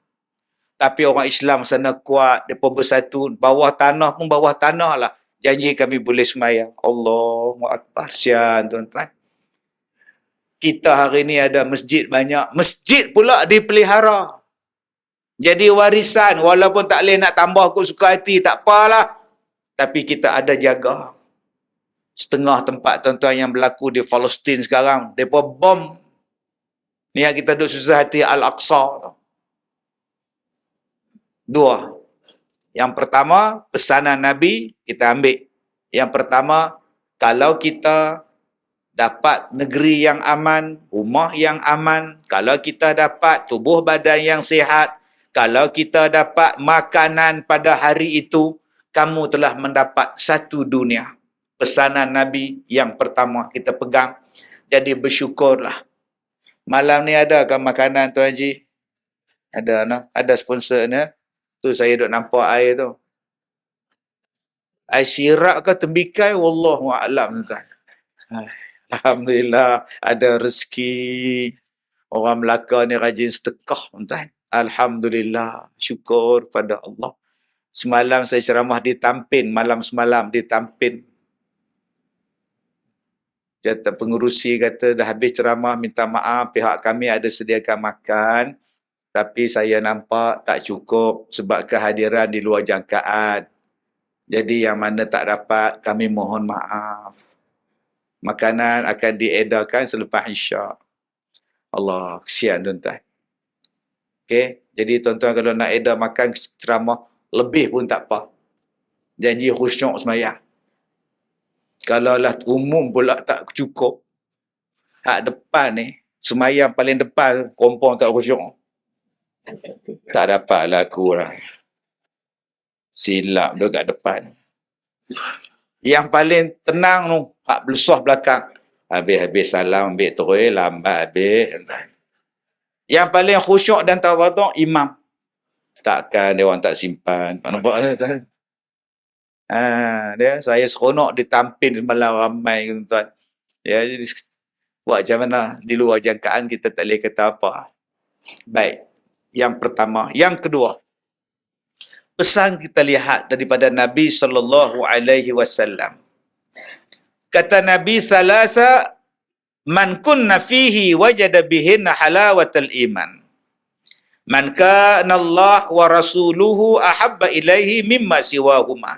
Tapi orang Islam sana kuat, mereka bersatu, bawah tanah pun bawah tanah lah. Janji kami boleh semayang. Allahu Akbar. Sian tuan-tuan. Kita hari ni ada masjid banyak. Masjid pula dipelihara. Jadi warisan. Walaupun tak boleh nak tambah kot suka hati. Tak apalah. Tapi kita ada jaga. Setengah tempat tuan-tuan yang berlaku di Palestin sekarang. Mereka bom. Ni yang kita duduk susah hati Al-Aqsa. 2. Yang pertama, pesanan Nabi kita ambil. Yang pertama, kalau kita dapat negeri yang aman, rumah yang aman, kalau kita dapat tubuh badan yang sihat, kalau kita dapat makanan pada hari itu, kamu telah mendapat satu dunia. Pesanan Nabi yang pertama kita pegang. Jadi bersyukurlah. Malam ni adakah makanan Tuan Haji? Ada, no? Ada sponsor ni. Tu saya duk nampak air tu. Air sirap ke tembikai? Wallahu'alam tuan. Alhamdulillah ada rezeki. Orang Melaka ni rajin sedekah tuan. Alhamdulillah. Syukur pada Allah. Semalam saya ceramah di Tampin. Malam semalam di Tampin. Jatuh pengurusi kata dah habis ceramah, minta maaf pihak kami ada sediakan makan. Tapi saya nampak tak cukup sebab kehadiran di luar jangkaan. Jadi yang mana tak dapat, kami mohon maaf. Makanan akan diedarkan selepas Isyak. Allah, kesian tuan-tuan. Okey, Jadi tuan-tuan kalau nak edar makan ceramah, lebih pun tak apa. Janji khusyuk semayang. Kalau lah umum pula tak cukup, hak depan ni, semayang paling depan, kompon tak khusyuk. Tak dapat lah aku lah. Silap dia kat depan. Yang paling tenang tu, hak belusuh belakang. Habis-habis salam, ambil terus, lambat habis. Yang paling khusyuk dan tawaduk, imam. Takkan dia orang tak simpan. Nampak tak? Dia, saya seronok ditampil semalam ramai, tuan. Ya, jadi buat macam mana? Di luar jangkaan kita tak boleh kata apa. Baik. Yang pertama. Yang kedua. Pesan kita lihat daripada Nabi SAW. Kata Nabi salasa, man kunna fihi wajada bihinna halawatal iman. Man kana Allah wa rasuluhu ahabba ilaihi mimma siwahuma.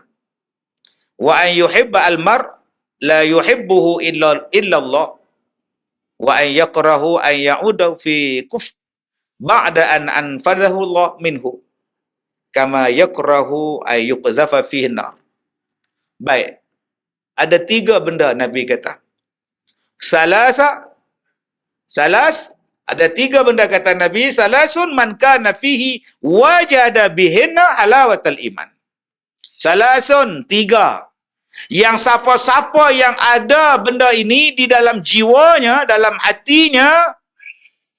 Wa an yuhibba al-mar la yuhibbuhu illa Allah. Wa an yakrahu an ya'uda fi kufr ba'da an anfadahu Allah minhu. Kama yakrahu ay yuqzafa fihi nar. Baik. Ada 3 benda Nabi kata. Salas, ada 3 benda kata Nabi. Salasun man kana fihi wajada bihinna halawatal iman. Salasun, 3. Yang siapa-siapa yang ada benda ini di dalam jiwanya, dalam hatinya,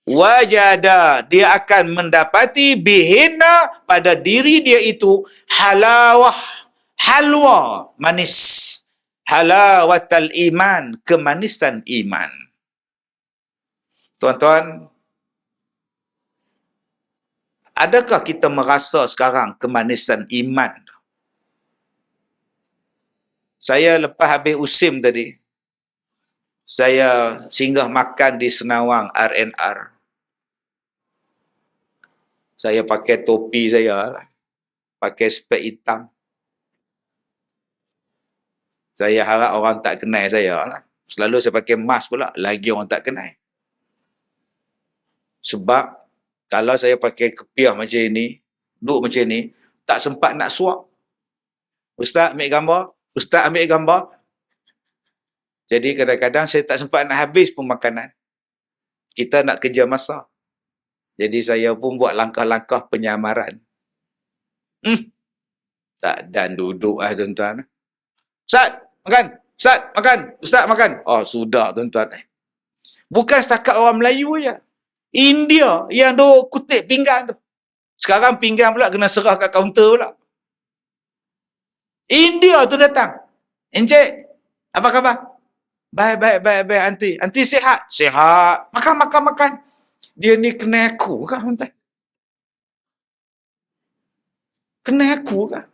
wajada, dia akan mendapati bihinna, pada diri dia itu, halawah, halwa, manis. Halawatal iman, kemanisan iman. Tuan-tuan, adakah kita merasa sekarang kemanisan iman? Saya lepas habis USIM tadi, saya singgah makan di Senawang RNR. Saya pakai topi saya, pakai spek hitam. Saya harap orang tak kenal saya lah. Selalu saya pakai mask pula, lagi orang tak kenal. Sebab kalau saya pakai kepiah macam ini, duduk macam ni, tak sempat nak suap. Ustaz ambil gambar, Ustaz ambil gambar. Jadi kadang-kadang saya tak sempat nak habis pun makanan. Kita nak kerja masa. Jadi saya pun buat langkah-langkah penyamaran. Tak dan duduk lah tuan-tuan. Ustaz, makan. Ustaz, makan. Ustaz, makan. Oh, sudah tuan-tuan. Bukan setakat orang Melayu je. India yang duk kutip pinggan tu. Sekarang pinggan pula kena serah kat kaunter pula. India tu datang. Encik, apa khabar? Baik, aunty. Aunty sihat? Sihat. Makan. Dia ni kena aku kah, tuan-tuan? Kena aku kah?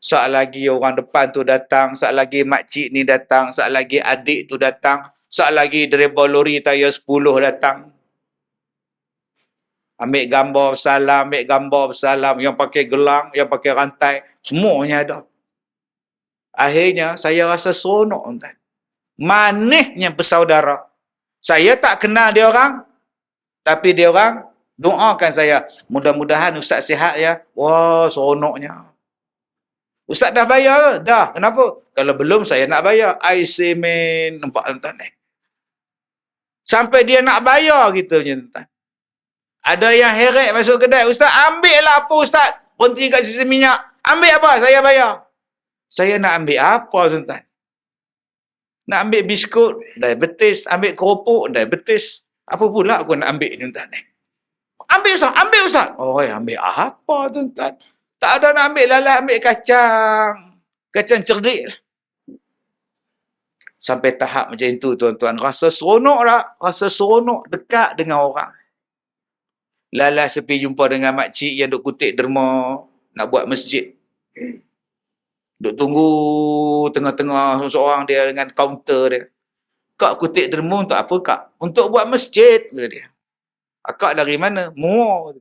Saat lagi orang depan tu datang, saat lagi makcik ni datang, saat lagi adik tu datang, saat lagi driver lori tayar 10 datang. Ambil gambar bersalam, yang pakai gelang, yang pakai rantai, semuanya ada. Akhirnya saya rasa seronok, tuan. Manisnya bersaudara. Saya tak kenal dia orang, tapi dia orang doakan saya, mudah-mudahan Ustaz sihat ya. Wah, seronoknya. Ustaz dah bayar ke? Dah. Kenapa? Kalau belum, saya nak bayar. I say, man. Nampak tuan-tuan ni? Sampai dia nak bayar kita punya, tuan. Ada yang heret masuk kedai. Ustaz, ambil lah apa Ustaz? Berhenti kat sisi minyak. Ambil apa? Saya bayar. Saya nak ambil apa, tuan-tuan? Nak ambil biskut? Diabetes. Ambil keropok? Diabetes. Apa pula aku nak ambil, tuan-tuan ni? Ambil Ustaz. Oh, ambil apa, tuan-tuan? Tak ada nak ambil lalat, ambil kacang. Kacang cerdik lah. Sampai tahap macam itu, tuan-tuan. Rasa seronok tak? Rasa seronok dekat dengan orang. Lalat sepi jumpa dengan makcik yang duk kutip derma nak buat masjid. Duk tunggu tengah-tengah seorang dia dengan kaunter dia. Kak kutip derma untuk apa kak? Untuk buat masjid, kata dia. Akak dari mana? Muar.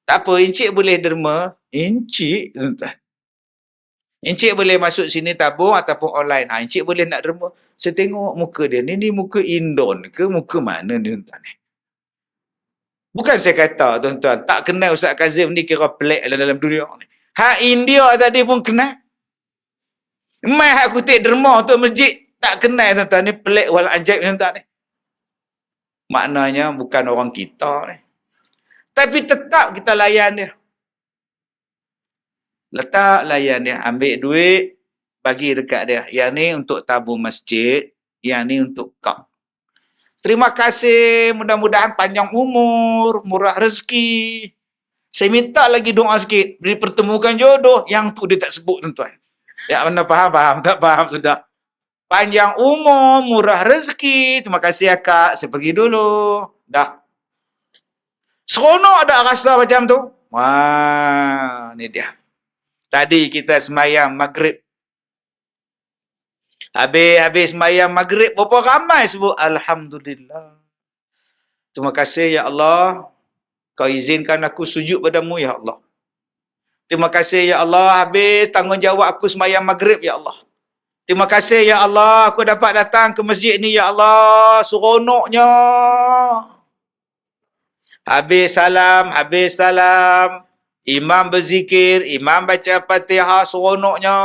Tak apa, encik boleh derma. Encik, tuan-tuan. Encik boleh masuk sini tabung ataupun online. Encik boleh nak derma. Saya tengok muka dia. Ni muka Indon ke muka mana ni, tuan-tuan? Bukan saya kata, tuan-tuan, tak kenal Ustaz Kazim ni kira pelik dalam dunia ni. India tadi pun kenal. Mai hak kutip derma tu masjid, tak kenal tuan-tuan ni, pelik wal ajaib tuan-tuan ni. Maknanya bukan orang kita ni. Tapi tetap kita layan dia. Letak layan dia, ambil duit, bagi dekat dia. Yang ni untuk tabung masjid, yang ni untuk kau. Terima kasih, mudah-mudahan panjang umur, murah rezeki. Saya minta lagi doa sikit, dipertemukan jodoh, yang tu dia tak sebut tuan-tuan. Ya, mana faham, tak faham sudah. Panjang umur, murah rezeki, terima kasih ya kak, saya pergi dulu. Dah. Seronok tak rasa macam tu? Wah, ni dia. Tadi kita semayang maghrib. Habis semayang maghrib, berapa ramai sebut Alhamdulillah. Terima kasih ya Allah, kau izinkan aku sujud padamu ya Allah. Terima kasih ya Allah, habis tanggungjawab aku semayang maghrib ya Allah. Terima kasih ya Allah, aku dapat datang ke masjid ni ya Allah, seronoknya. Habis salam, imam berzikir, imam baca Fatihah, seronoknya.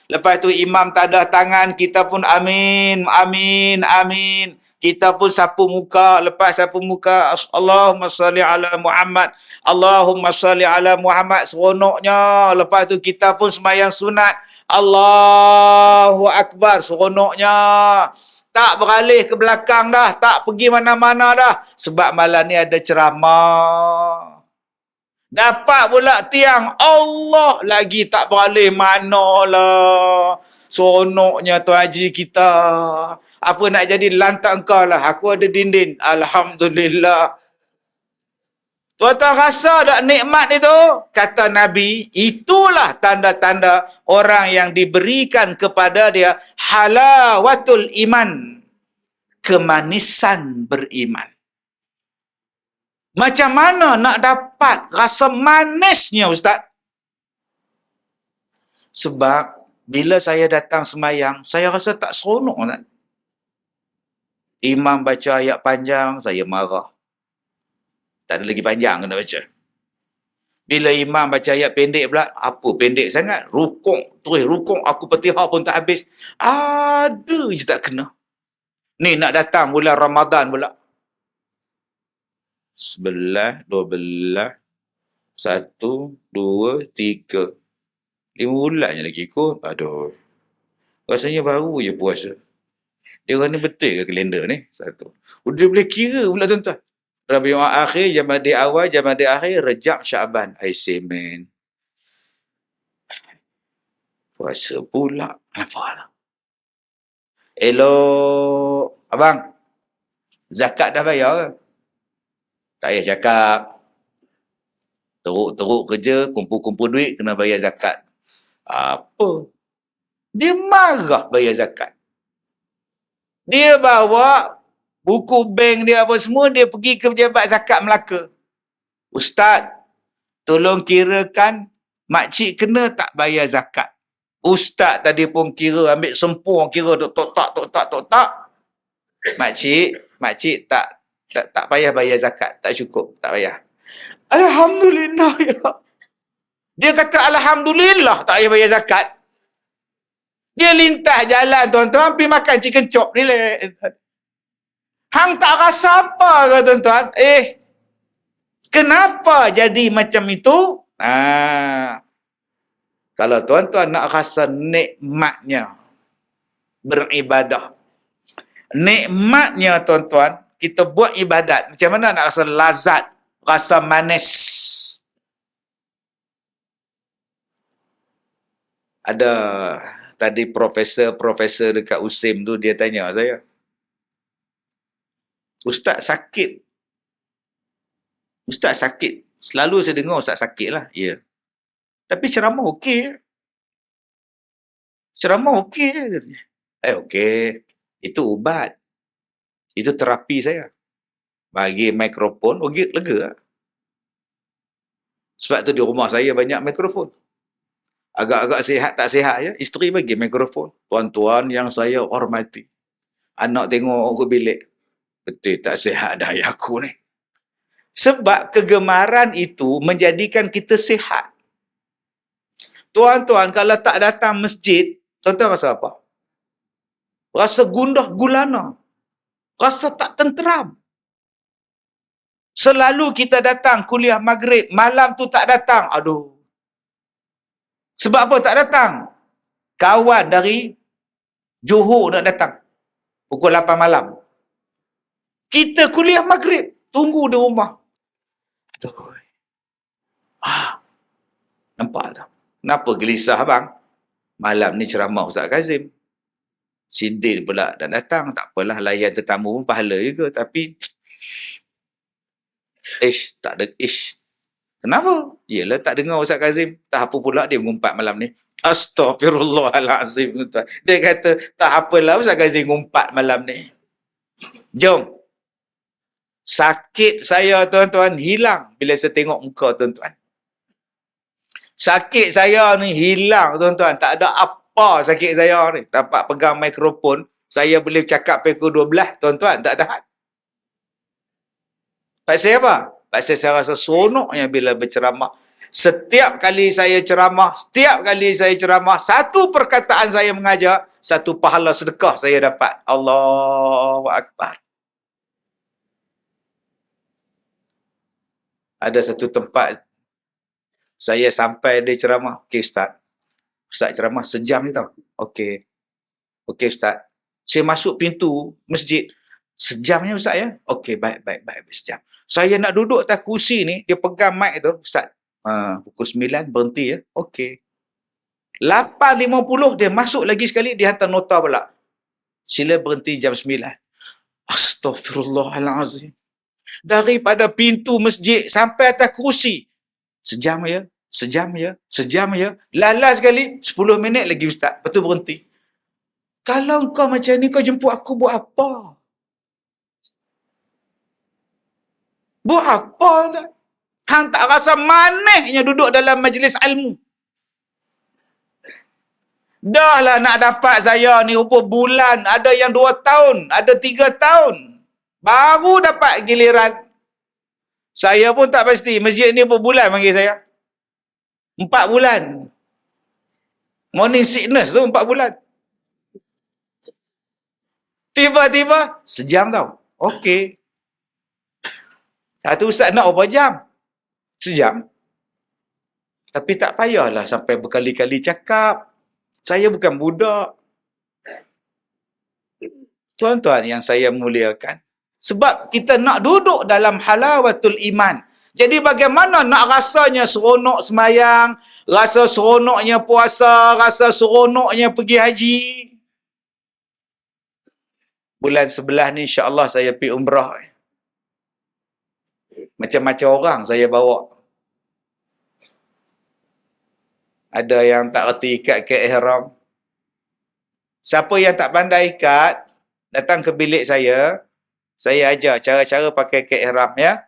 Lepas tu imam tadah tangan, kita pun amin, amin, amin. Kita pun sapu muka, lepas sapu muka, Allahumma salli ala Muhammad, Allahumma salli ala Muhammad, seronoknya. Lepas tu kita pun semayang sunat, Allahu Akbar, seronoknya. Tak beralih ke belakang dah, tak pergi mana-mana dah. Sebab malam ni ada ceramah. Dapat pula tiang Allah lagi tak beralih manalah. Seronoknya Tuan Haji kita. Apa nak jadi lantak engkau lah. Aku ada dinding. Alhamdulillah. Tuan-tuan rasa tak nikmat itu? Kata Nabi, itulah tanda-tanda orang yang diberikan kepada dia halawatul iman. Kemanisan beriman. Macam mana nak dapat rasa manisnya Ustaz? Sebab bila saya datang semayang, saya rasa tak seronok Ustaz. Imam baca ayat panjang, saya marah. Tak ada lagi panjang kena baca. Bila imam baca ayat pendek pula, apa pendek sangat? Rukuk, terus rukuk, aku Fatihah pun tak habis. Ada je tak kena. Ni nak datang bulan Ramadan pula. 11, 12, 1, 2, 3. 5 bulan je lagi kot. Aduh. Rasanya baru je puasa. Dia orang ni betul ke kalender ni? Satu. Dia boleh kira pula tuan-tuan. Rabiul akhir, Jamadi awal, Jamadi akhir, Rejab, Syaban. I say man. Puasa pula. Nampak. Elok. Abang. Zakat dah bayar ke? Tak payah cakap. Teruk-teruk kerja, kumpul-kumpul duit, kena bayar zakat. Apa? Dia marah bayar zakat. Dia bawa buku bank dia apa semua, dia pergi ke pejabat zakat Melaka. Ustaz, tolong kirakan makcik kena tak bayar zakat. Ustaz tadi pun kira, ambil sempur, kira tok-tok. Makcik tak payah bayar zakat, tak cukup, tak payah. Alhamdulillah ya. Dia kata Alhamdulillah tak payah bayar zakat. Dia lintas jalan tuan-tuan, pergi makan chicken chop, relax. Hang tak rasa apa ke tuan-tuan? Kenapa jadi macam itu? Kalau tuan-tuan nak rasa nikmatnya beribadah. Nikmatnya tuan-tuan, kita buat ibadat. Macam mana nak rasa lazat, rasa manis? Ada tadi profesor dekat USIM tu, dia tanya saya, Ustaz sakit. Selalu saya dengar Ustaz sakit lah. Ya. Tapi ceramah okey. Okey. Itu ubat. Itu terapi saya. Bagi mikrofon, lega. Sebab tu di rumah saya banyak mikrofon. Agak-agak sihat tak sihat je, isteri bagi mikrofon. Tuan-tuan yang saya hormati. Anak tengok aku bilik. Betul tak sihat dah ayah aku ni. Sebab kegemaran itu menjadikan kita sihat. Tuan-tuan, kalau tak datang masjid, tuan-tuan rasa apa? Rasa gundah gulana. Rasa tak tenteram. Selalu kita datang kuliah maghrib, malam tu tak datang. Aduh. Sebab apa tak datang? Kawan dari Johor nak datang. Pukul 8 malam. Kita kuliah maghrib. Tunggu di rumah. Aduh. Nampak tak? Kenapa gelisah bang? Malam ni ceramah Ustaz Kazim. Sidin pula dah datang. Tak apalah, layan tetamu pun pahala juga. Tapi tak ada Kenapa? Yelah tak dengar Ustaz Kazim. Tak apa pula dia mengumpat malam ni. Astaghfirullahalazim. Dia kata, tak apalah Ustaz Kazim ngumpat malam ni. Jom. Sakit saya tuan-tuan hilang bila saya tengok muka tuan-tuan. Sakit saya ni hilang tuan-tuan. Tak ada apa sakit saya ni. Dapat pegang mikrofon, saya boleh cakap pukul 12, tuan-tuan tak tahan. Pasal apa? Pasal saya rasa seronoknya bila berceramah. Setiap kali saya ceramah, satu perkataan saya mengajar, satu pahala sedekah saya dapat. Allahu Akbar. Ada satu tempat saya sampai dia ceramah. Okey Ustaz. Ustaz ceramah sejam ni tau. Okey. Okey Ustaz. Saya masuk pintu masjid. Sejamnya Ustaz ya? Okey, baik, sejam. Saya nak duduk atas kursi ni, dia pegang mic tu, Ustaz. Pukul 9 berhenti ya. Okey. 8.50 dia masuk lagi sekali, dia hantar nota pula. Sila berhenti jam 9. Astaghfirullahalazim. Daripada pintu masjid sampai atas kursi. Sejam ya. Lalas sekali, 10 minit lagi Ustaz. Lepas tu berhenti. Kalau kau macam ni, kau jemput aku buat apa? Buat apa? Hang tak rasa manisnya duduk dalam majlis ilmu. Dah lah nak dapat saya ni rupa bulan. Ada yang 2 tahun. Ada 3 tahun. Baru dapat giliran. Saya pun tak pasti. Masjid ni berapa bulan panggil saya? 4 bulan. Morning sickness tu 4 bulan. Tiba-tiba sejam tau. Okey. Satu Ustaz nak berapa jam? Sejam. Tapi tak payahlah sampai berkali-kali cakap. Saya bukan budak. Tuan-tuan yang saya muliakan. Sebab kita nak duduk dalam halawatul iman. Jadi bagaimana nak rasanya seronok semayang, rasa seronoknya puasa, rasa seronoknya pergi haji. Bulan 11 ni insya-Allah saya pergi umrah. Macam-macam orang saya bawa. Ada yang tak reti ikat ke ihram. Siapa yang tak pandai ikat, datang ke bilik saya ajar cara-cara pakai ke ihram ya.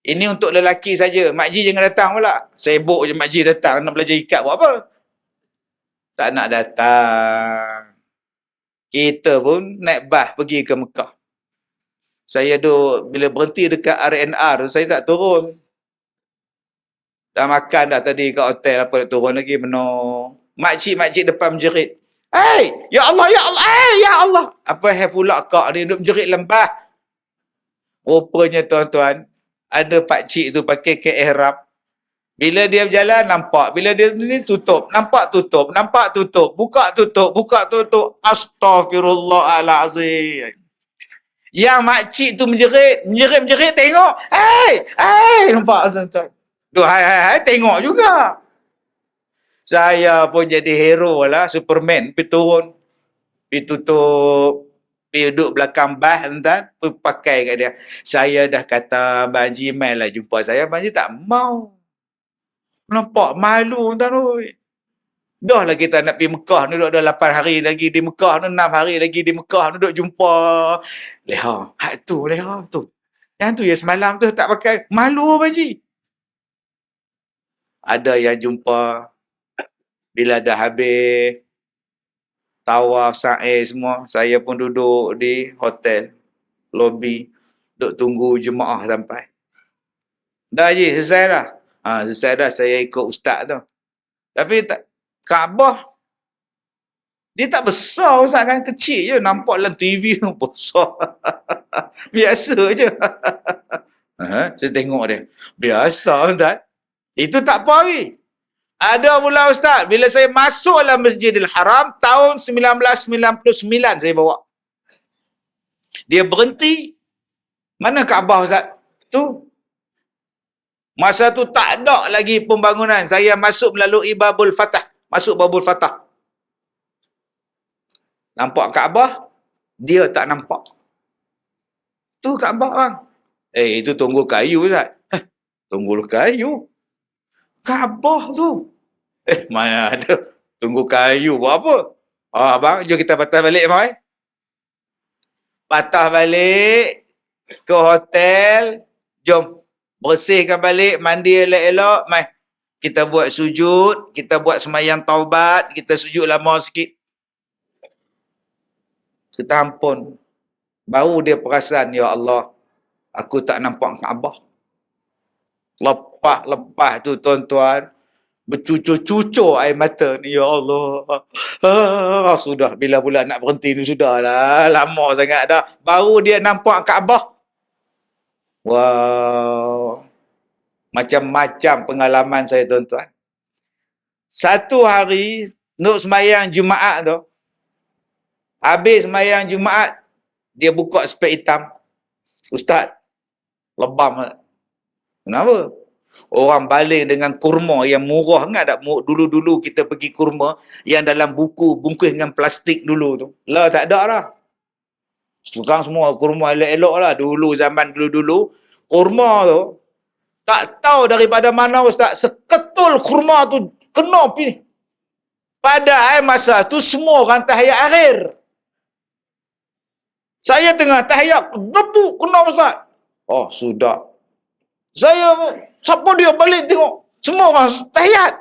Ini untuk lelaki saja. Makji jangan datang pula. Sibuk je makji datang nak belajar ikat buat apa? Tak nak datang. Kita pun naik bas pergi ke Mekah. Saya bila berhenti dekat RNR tu, saya tak turun. Dah makan dah tadi kat hotel, apa nak turun lagi, menung. Makcik-makcik depan menjerit. Hey, ya Allah, ya Allah, ya Allah. Apa pula kak ni duduk menjerit lembah. Rupanya tuan-tuan, ada pakcik tu pakai ke ihram. Bila dia berjalan, nampak. Bila dia ni tutup. Nampak tutup. Buka tutup. Astaghfirullahalazim. Yang makcik tu menjerit, tengok. Hey, nampak tuan-tuan. Hai, tengok juga. Saya pun jadi hero lah, Superman. Pergi turun. Pergi tutup. Pergi duduk belakang bas, tuan-tuan. Pakai kat dia. Saya dah kata, Abang Haji, mai lah jumpa saya. Abang Haji tak mau. Nampak malu, tuan-tuan. Dah lah kita nak pergi Mekah ni, duduk dah 8 hari lagi di Mekah ni, 6 hari lagi di Mekah ni, duduk jumpa. Leha, leha tu. Yang tu ya semalam tu tak pakai. Malu, Abang Haji. Ada yang jumpa bila dah habis tawaf, sa'i semua, saya pun duduk di hotel, lobi, duduk tunggu jemaah sampai. Dah je, selesai dah. Selesai dah, saya ikut ustaz tu. Tapi Kaabah, dia tak besar Ustaz kan, kecil je. Nampak dalam TV tu besar. Biasa je. Saya tengok dia. Biasa Ustaz. Itu tak apa lagi. Ada pula Ustaz, bila saya masuk dalam Masjidil Haram, tahun 1999 saya bawa. Dia berhenti. Mana Kaabah Ustaz? Tu. Masa tu tak ada lagi pembangunan. Saya masuk melalui Babul Fatah. Masuk Babul Fatah. Nampak Kaabah, dia tak nampak. Tu Kaabah bang. Itu tunggu kayu Ustaz. Tunggu kayu. Kaabah tu. Mana ada. Tunggu kayu buat apa? Abang, jom kita patah balik abang. Patah balik ke hotel. Jom. Bersihkan balik, mandi elok-elok. Mai. Kita buat sujud, kita buat sembahyang taubat, kita sujud lama sikit. Kita ampun. Baru dia perasan, ya Allah, aku tak nampak Kaabah. Lepas tu tuan-tuan, bercucur-cucur air mata ni, ya Allah. Sudah, bila pula nak berhenti ni, sudahlah. Lama sangat dah. Baru dia nampak Kaabah. Wow. Macam-macam pengalaman saya tuan-tuan. Satu hari, nak sembahyang Jumaat tu, habis sembahyang Jumaat, dia buka spek hitam. Ustaz, lebam. Kenapa? Orang balik dengan kurma yang murah. Ingat tak dulu-dulu kita pergi kurma yang dalam buku bungkus dengan plastik dulu tu? Lah tak ada lah. Sekarang semua kurma elok-elok lah. Dulu zaman dulu-dulu kurma tu tak tahu daripada mana Ustaz, seketul kurma tu kena pilih. Padahal masa tu semua orang tahiyat akhir. Saya tengah tahiyat, rebuk kena Ustaz. Sudah. Siapa dia balik tengok? Semua orang tahiyat.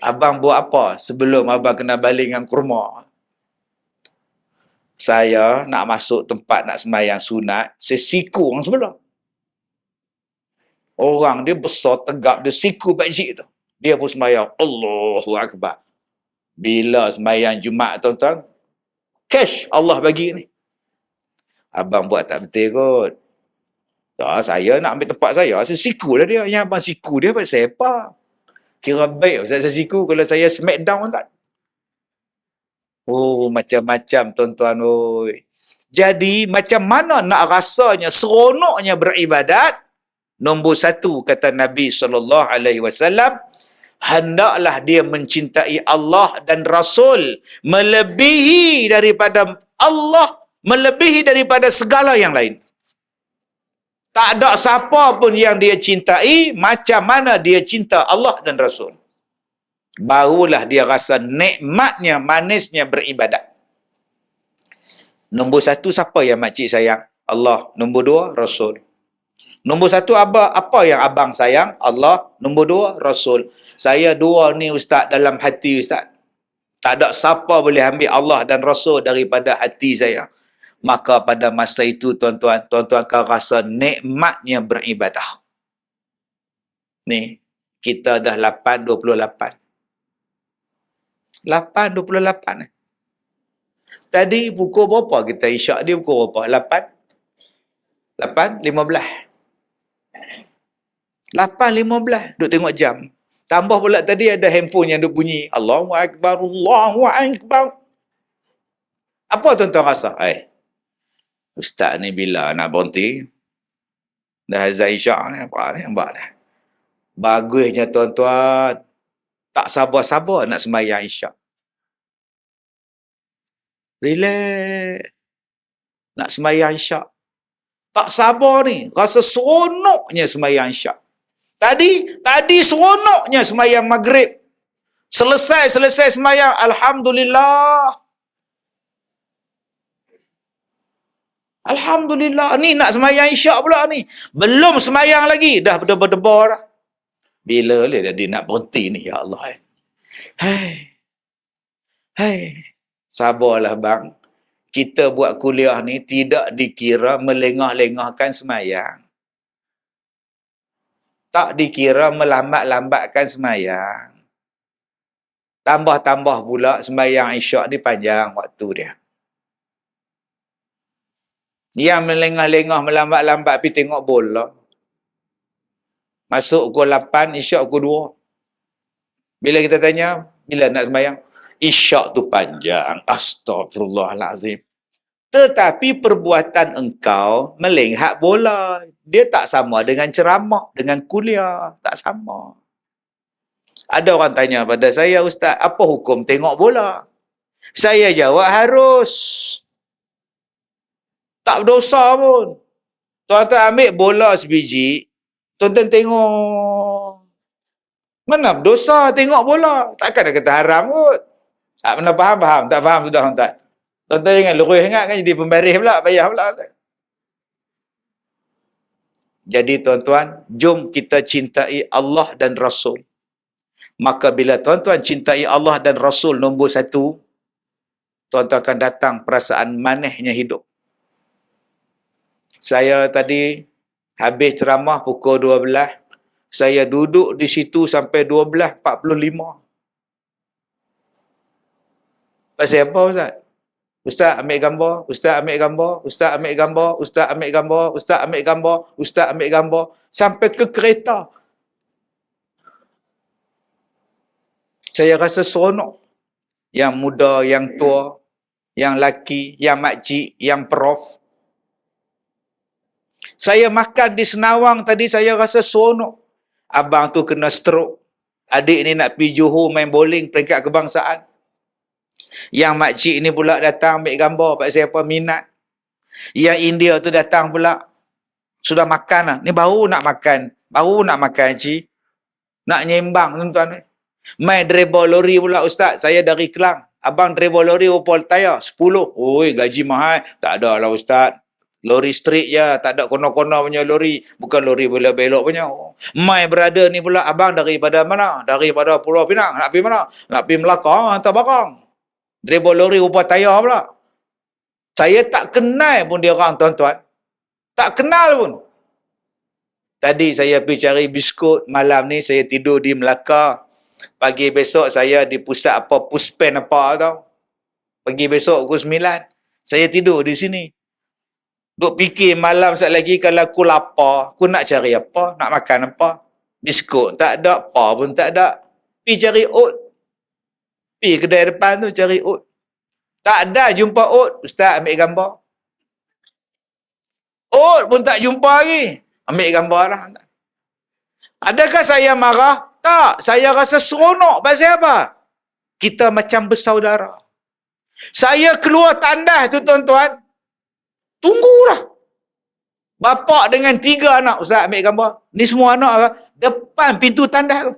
Abang buat apa sebelum abang kena balik dengan kurma? Saya nak masuk tempat nak sembahyang sunat, saya siku orang sebelah. Orang dia besar tegap, dia siku pakcik tu. Dia pun sembahyang. Allahu Akbar. Bila sembahyang Jumaat tuan-tuan, cash Allah bagi ni. Abang buat tak betul kot. Saya nak ambil tempat saya siku lah dia. Yang abang siku dia buat saya apa? Kira baik saya siku kalau saya smackdown tak? Macam-macam tuan-tuan. Jadi macam mana nak rasanya seronoknya beribadat? Nombor satu kata Nabi SAW, hendaklah dia mencintai Allah dan Rasul melebihi daripada Allah, melebihi daripada segala yang lain. Tak ada siapa pun yang dia cintai macam mana dia cinta Allah dan Rasul. Barulah dia rasa nikmatnya, manisnya beribadat. Nombor satu siapa yang makcik sayang? Allah. Nombor dua, Rasul. Nombor satu apa yang abang sayang? Allah. Nombor dua, Rasul. Saya dua ni Ustaz dalam hati Ustaz. Tak ada siapa boleh ambil Allah dan Rasul daripada hati saya. Maka pada masa itu tuan-tuan akan rasa nikmatnya beribadah. Ni, kita dah 8.28. 8.28. Tadi pukul berapa kita isyak dia pukul berapa? 8.15. 8.15. Duk tengok jam. Tambah pula tadi ada handphone yang duk bunyi. Allahu Akbar, Allahu Akbar. Apa tuan-tuan rasa? Ustaz ni bila nak berhenti? Dah azan isyak ni, apa ni? Bagusnya tuan-tuan. Tak sabar-sabar nak sembahyang isyak. Relax. Nak sembahyang isyak. Tak sabar ni. Rasa seronoknya sembahyang isyak. Tadi seronoknya sembahyang maghrib. Selesai sembahyang. Alhamdulillah. Alhamdulillah. Ni nak sembahyang isyak pula ni. Belum sembahyang lagi. Dah berdebar-debar dah. Bila dia nak berhenti ni, ya Allah. Sabarlah bang. Kita buat kuliah ni tidak dikira melengah-lengahkan sembahyang. Tak dikira melambat-lambatkan semayang. Tambah-tambah pula sembahyang isyak ni panjang waktu dia. Yang melengah-lengah melambat-lambat pergi tengok bola. Masuk pukul 8, isyak pukul 2. Bila kita tanya, bila nak sembahyang? Isyak tu panjang. Astagfirullahalazim. Tetapi perbuatan engkau melihat bola. Dia tak sama dengan ceramah, dengan kuliah. Tak sama. Ada orang tanya pada saya, Ustaz, apa hukum tengok bola? Saya jawab harus. Tak berdosa pun. Tuan-tuan ambil bola sebiji, tuan-tuan tengok. Mana berdosa tengok bola? Takkan dah kata haram kot. Tak pernah faham? Tak faham sudah, tuan-tuan. Tuan-tuan jangan lurus ingat kan jadi pembaris pula, payah pula. Jadi tuan-tuan, jom kita cintai Allah dan Rasul. Maka bila tuan-tuan cintai Allah dan Rasul nombor 1, tuan-tuan akan datang perasaan manisnya hidup. Saya tadi habis ceramah pukul 12. Saya duduk di situ sampai 12.45. Pasal apa, Ustaz? Ustaz ambil gambar, Ustaz ambil gambar, Ustaz ambil gambar, Ustaz ambil gambar, Ustaz ambil gambar, Ustaz ambil gambar. Sampai ke kereta. Saya rasa seronok. Yang muda, yang tua, yang laki, yang makcik, yang prof. Saya makan di Senawang tadi, saya rasa seronok. Abang tu kena stroke. Adik ni nak pergi Johor main bowling peringkat kebangsaan. Yang makcik ni pula datang ambil gambar. Pak siapa minat. Yang India tu datang pula. Sudah makan lah. Ni baru nak makan. Baru nak makan, cik. Nak nyembang, tuan-tuan. Main driver lori pula, Ustaz. Saya dari Kelang. Abang driver lori upol tayar 10. Oi, gaji mahal. Tak ada lah, Ustaz. Lori street je. Tak ada kono-kono punya lori. Bukan lori belok-belok punya. My brother ni pula, abang daripada mana? Daripada Pulau Pinang. Nak pergi mana? Nak pergi Melaka, hantar barang. Driver lori upol tayar pula. Saya tak kenal pun dia orang, tuan-tuan. Tak kenal pun. Tadi saya pergi cari biskut. Malam ni saya tidur di Melaka. Pagi besok saya di pusat apa, Puspen apa tau. Pagi besok pukul 9. Saya tidur di sini. Duk fikir malam sekali lagi kalau aku lapar, aku nak cari apa? Nak makan apa? Biskut tak ada, apa pun tak ada. Pergi cari oat. Pergi kedai depan tu cari oat. Tak ada jumpa oat. Ustaz ambil gambar. Oat pun tak jumpa lagi. Ambil gambar lah. Adakah saya marah? Tak, saya rasa seronok. Pasal apa? Kita macam bersaudara. Saya keluar tandas tu, tuan-tuan. Tunggulah. Bapak dengan 3 anak. Ustaz ambil gambar. Ni semua anak depan pintu tandas tu.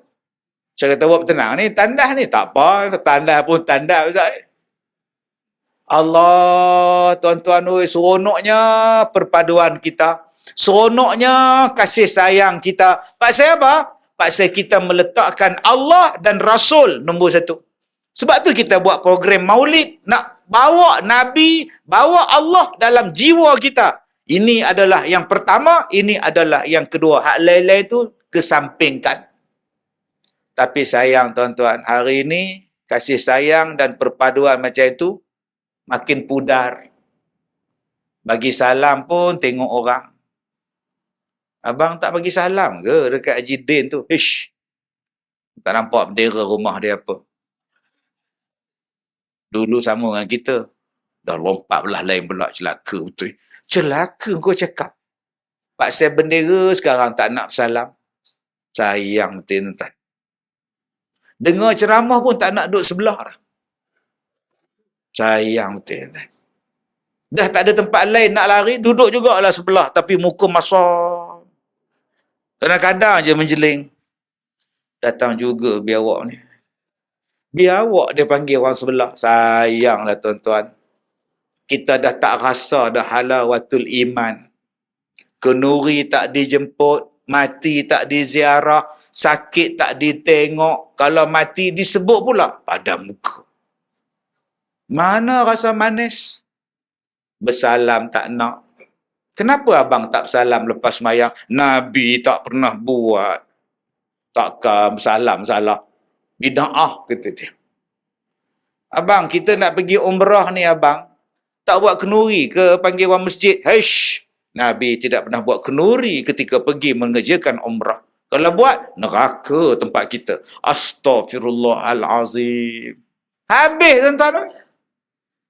Saya kata, buat tenang ni. Tandas ni tak apa. Tandas pun tandas, Ustaz. Allah, tuan-tuan, seronoknya perpaduan kita. Seronoknya kasih sayang kita. Pasal apa? Pasal kita meletakkan Allah dan Rasul nombor 1. Sebab tu kita buat program maulid. Nak bawa Nabi, bawa Allah dalam jiwa kita. Ini adalah yang pertama, ini adalah yang kedua. Hak lain-lain tu kesampingkan. Tapi sayang, tuan-tuan, hari ini kasih sayang dan perpaduan macam itu makin pudar. Bagi salam pun tengok orang. Abang tak bagi salam ke dekat Haji Din tu? Ish. Tak nampak bendera rumah dia apa. Dulu sama dengan kita. Dah lompat belah lain pula. Celaka betul. Celaka kau cakap. Pasal bendera sekarang tak nak salam. Sayang betul, tuan. Dengar ceramah pun tak nak duduk sebelah dah. Sayang betul, tuan. Dah tak ada tempat lain nak lari. Duduk jugalah sebelah. Tapi muka masam. Kadang-kadang je menjeling. Datang juga biawak ni. Biawak dia panggil orang sebelah. Sayanglah, tuan-tuan. Kita dah tak rasa dah halawatul iman. Kenuri tak dijemput. Mati tak diziarah. Sakit tak ditengok. Kalau mati disebut pula pada muka. Mana rasa manis? Bersalam tak nak. Kenapa abang tak salam lepas semayang? Nabi tak pernah buat. Takkan salam salah. Bida'ah, kata dia. Abang, kita nak pergi umrah ni abang. Tak buat kenuri ke panggil orang masjid? Heish! Nabi tidak pernah buat kenuri ketika pergi mengerjakan umrah. Kalau buat, neraka tempat kita. Astaghfirullahalazim. Habis, tuan-tuan.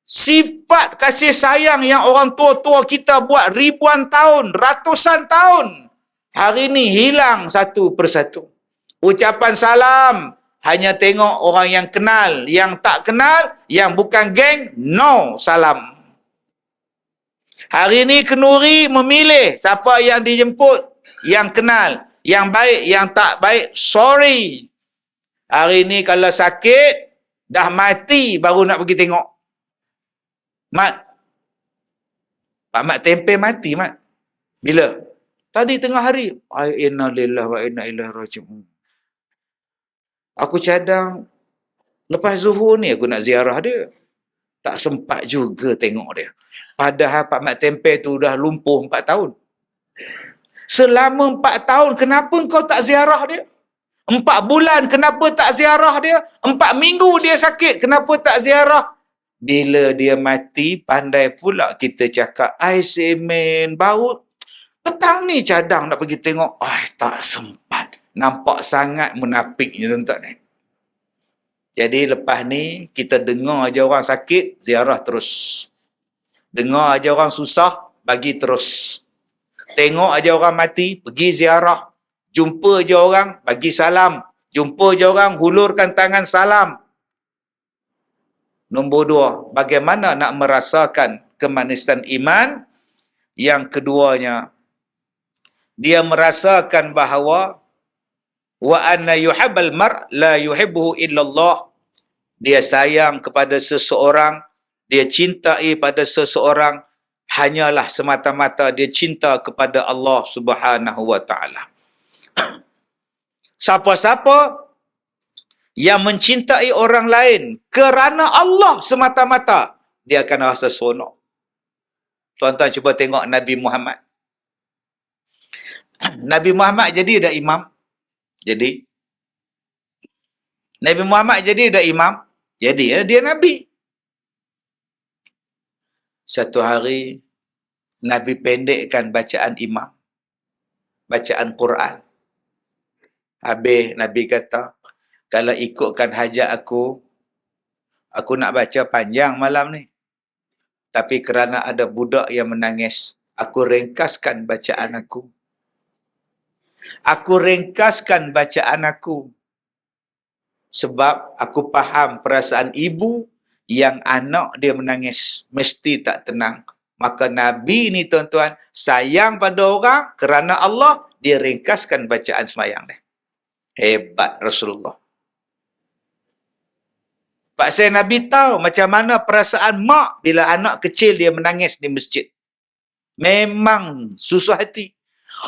Sifat kasih sayang yang orang tua-tua kita buat ribuan tahun, ratusan tahun, hari ni hilang satu persatu. Ucapan salam, hanya tengok orang yang kenal, yang tak kenal, yang bukan geng, no salam. Hari ni kenuri memilih siapa yang dijemput, yang kenal, yang baik, yang tak baik, sorry. Hari ni kalau sakit, dah mati baru nak pergi tengok. Mat, Pak Mat Tempe mati, Mat. Bila? Tadi tengah hari. Inna lillahi wa inna ilaihi raji'un. Aku cadang, lepas zuhur ni aku nak ziarah dia. Tak sempat juga tengok dia. Padahal Pak Mat Tempe tu dah lumpuh 4 tahun. Selama 4 tahun, kenapa kau tak ziarah dia? 4 bulan, kenapa tak ziarah dia? 4 minggu dia sakit, kenapa tak ziarah? Bila dia mati, pandai pula kita cakap, semen, baru petang ni cadang nak pergi tengok. Tak sempat. Nampak sangat munafiknya, tuan-tuan ni. Jadi lepas ni, kita dengar aja orang sakit, ziarah terus. Dengar aja orang susah, bagi terus. Tengok aja orang mati, pergi ziarah. Jumpa je orang, bagi salam. Jumpa je orang, hulurkan tangan salam. Nombor 2, bagaimana nak merasakan kemanisan iman? Yang keduanya, dia merasakan bahawa wa anna yuhibbal mar' la yuhibbuhu illallah. Dia sayang kepada seseorang, dia cintai pada seseorang, hanyalah semata-mata dia cinta kepada Allah Subhanahu wa taala. Siapa-siapa yang mencintai orang lain kerana Allah semata-mata, dia akan rasa seronok. Tuan-tuan cuba tengok Nabi Muhammad. Nabi Muhammad jadi dah imam. Jadi Nabi Muhammad jadi dah imam. Jadi dia Nabi. Satu hari Nabi pendekkan bacaan imam. Bacaan Quran. Habis Nabi kata, kalau ikutkan hajat aku nak baca panjang malam ni. Tapi kerana ada budak yang menangis, aku ringkaskan bacaan aku. Aku ringkaskan bacaan aku. Sebab aku faham perasaan ibu yang anak dia menangis. Mesti tak tenang. Maka Nabi ni tuan-tuan, sayang pada orang kerana Allah, dia ringkaskan bacaan semayang dia. Hebat Rasulullah. Pak saya Nabi tahu macam mana perasaan mak bila anak kecil dia menangis di masjid. Memang susah hati.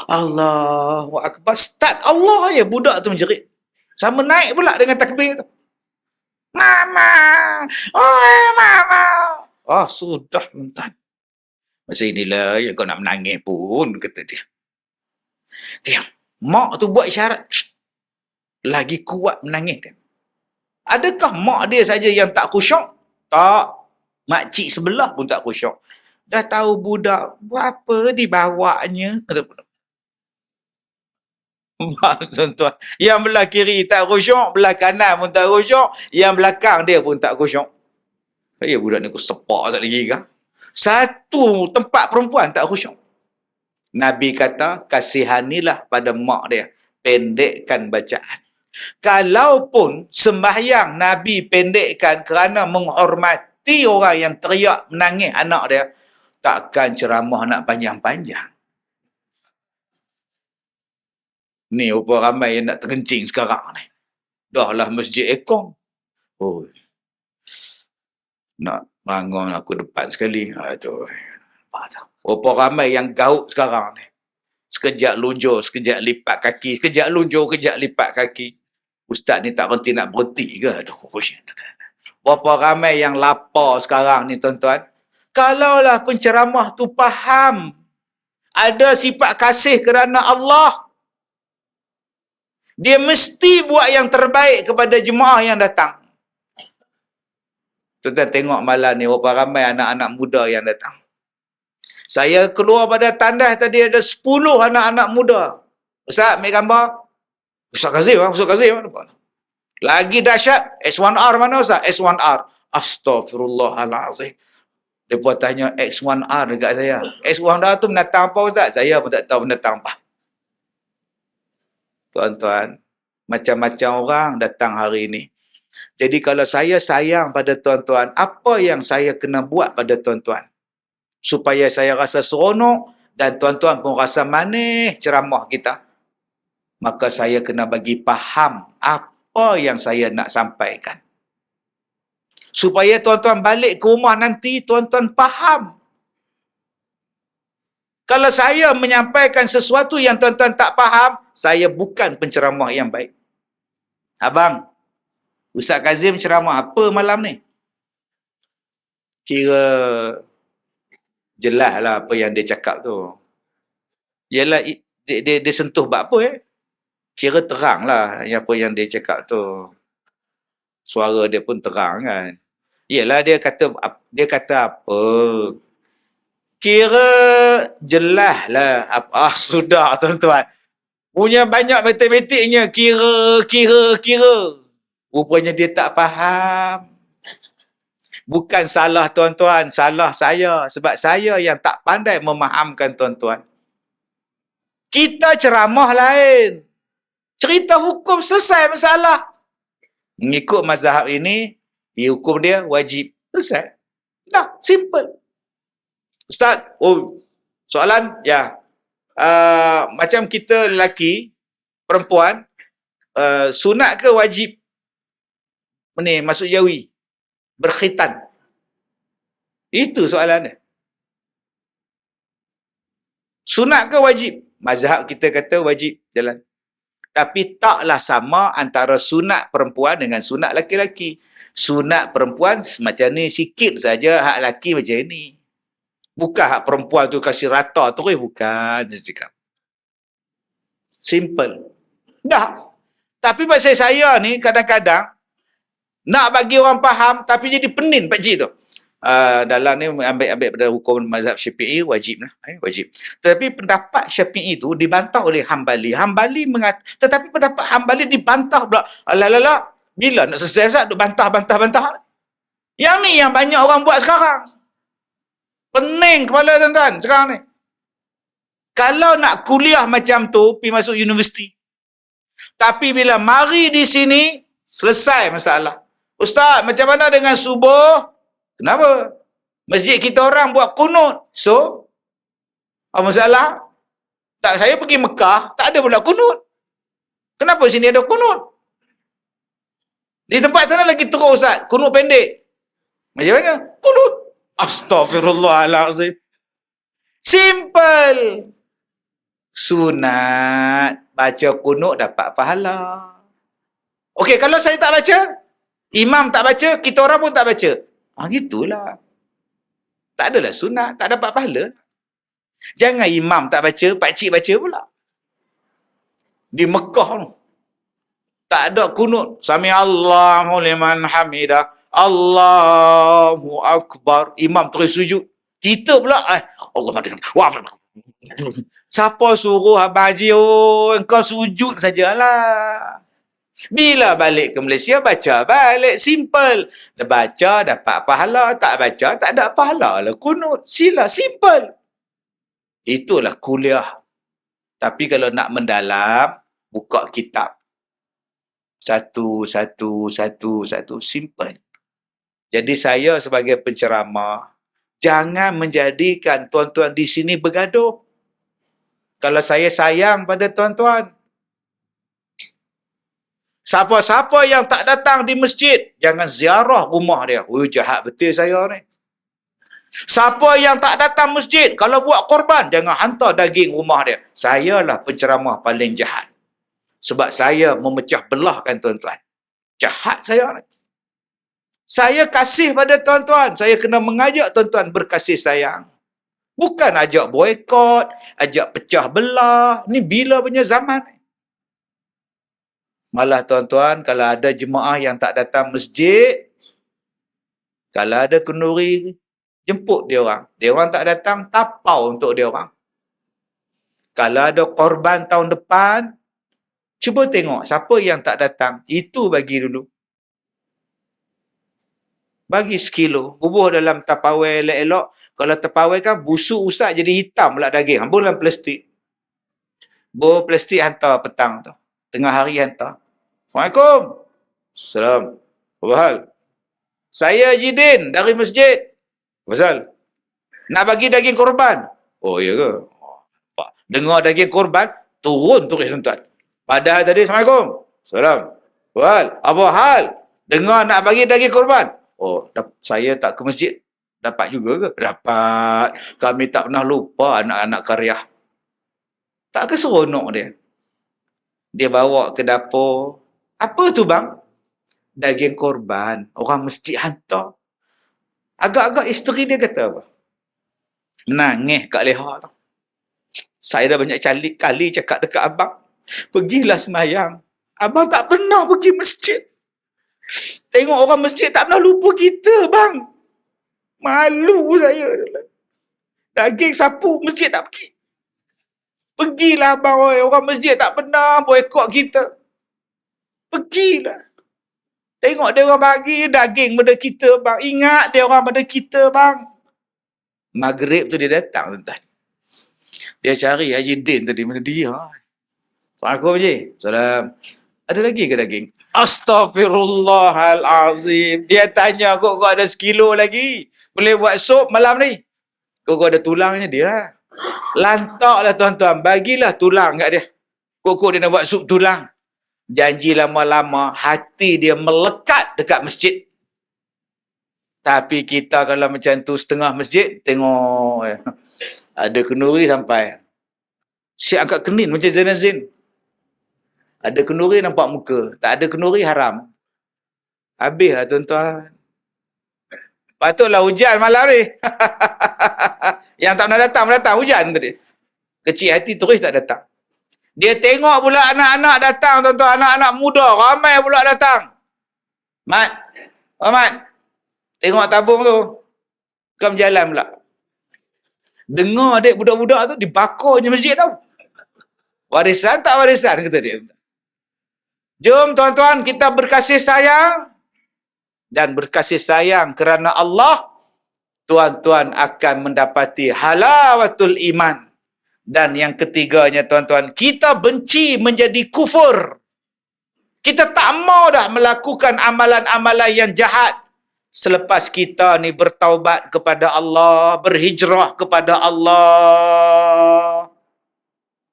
Allahu Akbar. Start Allah je budak tu menjerit. Sama naik pula dengan takbir tu. Mama! Oh, mama! Sudah mentan. Masa inilah yang kau nak menangis pun, kata dia. Diam. Mak tu buat isyarat. Lagi kuat menangis dia. Adakah mak dia saja yang tak khusyuk? Tak. Makcik sebelah pun tak khusyuk. Dah tahu budak, apa dibawanya? Tuan-tuan. Yang belah kiri tak khusyuk, belah kanan pun tak khusyuk, yang belakang dia pun tak khusyuk. Ya budak ni aku sepak sekali lagi kah? Satu tempat perempuan tak khusyuk. Nabi kata, kasihanilah pada mak dia. Pendekkan bacaan. Kalaupun sembahyang Nabi pendekkan kerana menghormati orang yang teriak menangis anak dia, takkan ceramah nak panjang-panjang. Ni apa ramai yang nak terkencing sekarang ni. Dah lah masjid ekong. Nak bangun aku depan sekali. Aduh. Apa ramai yang gauk sekarang ni. Sekejap lunjur, sekejap lipat kaki. Sekejap lunjur, sekejap lipat kaki. Ustaz ni tak berhenti nak berhenti ke? Aduh, berapa ramai yang lapar sekarang ni tuan-tuan. Kalaulah penceramah tu faham ada sifat kasih kerana Allah, dia mesti buat yang terbaik kepada jemaah yang datang. Tuan-tuan tengok malam ni berapa ramai anak-anak muda yang datang. Saya keluar pada tandas tadi ada 10 anak-anak muda. Ustaz, ambil gambar. Ustaz Kazim. Lagi dahsyat, S1R mana Ustaz? S1R. Astaghfirullahalazim. Dia pun tanya X1R dekat saya. X1R tu binatang apa Ustaz? Saya pun tak tahu binatang apa. Tuan-tuan, macam-macam orang datang hari ini. Jadi kalau saya sayang pada tuan-tuan, apa yang saya kena buat pada tuan-tuan? Supaya saya rasa seronok dan tuan-tuan pun rasa manis ceramah kita. Maka saya kena bagi faham apa yang saya nak sampaikan. Supaya tuan-tuan balik ke rumah nanti, tuan-tuan faham. Kalau saya menyampaikan sesuatu yang tuan-tuan tak faham, saya bukan penceramah yang baik. Abang, Ustaz Kazim ceramah apa malam ni? Kira jelas lah apa yang dia cakap tu. Yalah, dia sentuh bab apa Kira terang lah apa yang dia cakap tu. Suara dia pun terang kan. Yalah, dia kata apa? Kira jelas lah. Sudah tuan-tuan. Punya banyak matematiknya. Kira. Rupanya dia tak faham. Bukan salah tuan-tuan, salah saya. Sebab saya yang tak pandai memahamkan tuan-tuan. Kita ceramah lain. Cerita hukum selesai masalah. Mengikut mazhab ini, hukum dia wajib. Selesai. Dah, simple. Ustaz, soalan? Ya. Macam kita lelaki, perempuan, sunat ke wajib masuk jawi? Berkhitan. Itu soalannya. Sunat ke wajib? Mazhab kita kata wajib jalan. Tapi taklah sama antara sunat perempuan dengan sunat laki-laki. Sunat perempuan macam ni sikit saja, hak laki macam ni. Bukan hak perempuan tu kasih rata terus, bukan. Dia cakap. Simple. Dah. Tapi pasal saya ni kadang-kadang nak bagi orang faham tapi jadi penin pakcik tu. Dalam ni ambil pada hukum mazhab Syafi'i wajib lah. Wajib. Tetapi pendapat Syafi'i tu dibantah oleh Hambali. Tetapi pendapat Hambali dibantah pula. Alah, bila nak selesai Ustaz duk bantah. Yang ni yang banyak orang buat sekarang. Pening kepala tuan-tuan sekarang ni. Kalau nak kuliah macam tu, pergi masuk universiti. Tapi bila mari di sini, selesai masalah. Ustaz, macam mana dengan subuh? Kenapa? Masjid kita orang buat kunut. So, apa masalah? Tak, saya pergi Mekah, tak ada pula kunut. Kenapa sini ada kunut? Di tempat sana lagi teruk Ustaz, kunut pendek. Macam mana? Kunut. Astaghfirullahalazim. Simple. Sunat. Baca kunut dapat pahala. Okey, kalau saya tak baca, imam tak baca, kita orang pun tak baca. Gitulah. Tak adalah sunat, tak dapat pahala. Jangan imam tak baca, pakcik baca pula. Di Mekah tu, tak ada kunut. Sami Allahu liman hamidah. Allahu Akbar. Imam terus sujud. Kita pula, Allah siapa suruh Abang Haji, engkau sujud sajalah. Bila balik ke Malaysia, baca balik. Simple. Baca, dapat pahala. Tak baca, tak ada pahala lah. Kunut. Sila. Simple. Itulah kuliah. Tapi kalau nak mendalam, buka kitab. Satu. Simple. Jadi saya sebagai penceramah, jangan menjadikan tuan-tuan di sini bergaduh. Kalau saya sayang pada tuan-tuan, siapa-siapa yang tak datang di masjid, jangan ziarah rumah dia. Jahat betul saya ni. Siapa yang tak datang masjid, kalau buat korban, jangan hantar daging rumah dia. Sayalah penceramah paling jahat. Sebab saya memecah belahkan tuan-tuan. Jahat saya ni. Saya kasih pada tuan-tuan. Saya kena mengajak tuan-tuan berkasih sayang. Bukan ajak boykot, ajak pecah belah. Ni bila punya zaman. Malah tuan-tuan, kalau ada jemaah yang tak datang masjid, kalau ada kenduri, jemput dia orang. Dia orang tak datang, tapau untuk dia orang. Kalau ada korban tahun depan, cuba tengok siapa yang tak datang. Itu bagi dulu. Bagi sekilo. Bubuh dalam tapawai elok-elok. Kalau tapawai kan busuk ustaz jadi hitam pula daging. Hambur dalam plastik. Bawa plastik hantar petang tu. Tengah hari hantar. Assalamualaikum. Salam. Apa hal? Saya Jidin dari masjid. Pasal? Nak bagi daging korban. Oh, iya ke? Dengar daging korban, turun tuan-tuan. Padahal tadi, Assalamualaikum. Salam. Apa hal? Apa hal? Dengar nak bagi daging korban. Oh, saya tak ke masjid. Dapat juga ke? Dapat. Kami tak pernah lupa anak-anak karya. Tak ke seronok dia? Dia bawa ke dapur. Apa tu bang? Daging korban. Orang masjid hantar. Agak-agak isteri dia kata apa? Menangis kat leha tu. Saya dah banyak kali cakap dekat abang. Pergilah semayang. Abang tak pernah pergi masjid. Tengok orang masjid tak pernah lupa kita bang. Malu saya. Daging sapu masjid tak pergi. Pergilah abang. Orang masjid tak pernah boykot kita. Pergilah. Tengok dia orang bagi daging pada kita bang. Ingat dia orang pada kita bang. Maghrib tu dia datang tuan-tuan. Dia cari Haji Din tadi. Mana dia? Assalamualaikum Haji. Salam. Ada lagi ke daging? Astaghfirullahalazim. Dia tanya kok ada sekilo lagi. Boleh buat sup malam ni? Kok ada tulangnya dia lah. Lantaklah tuan-tuan. Bagilah tulang kat dia. Kok dia nak buat sup tulang. Janji lama-lama hati dia melekat dekat masjid. Tapi kita kalau macam tu setengah masjid, tengok ada kenduri sampai. Siap angkat kenin macam Zainal Zain. Ada kenduri nampak muka. Tak ada kenduri haram. Habis lah tuan-tuan. Patutlah hujan malam ni. Yang tak nak datang hujan tadi. Kecil hati terus tak datang. Dia tengok pula anak-anak datang tuan-tuan. Anak-anak muda ramai pula datang. Mat. Oh Mat. Tengok tabung tu. Kau berjalan pula. Dengar adik budak-budak tu dibakarnya masjid tau. Warisan tak warisan kata dia. Jom tuan-tuan kita berkasih sayang. Dan berkasih sayang kerana Allah. Tuan-tuan akan mendapati halawatul iman. Dan yang ketiganya tuan-tuan. Kita benci menjadi kufur. Kita tak mau dah melakukan amalan-amalan yang jahat. Selepas kita ni bertaubat kepada Allah, berhijrah kepada Allah.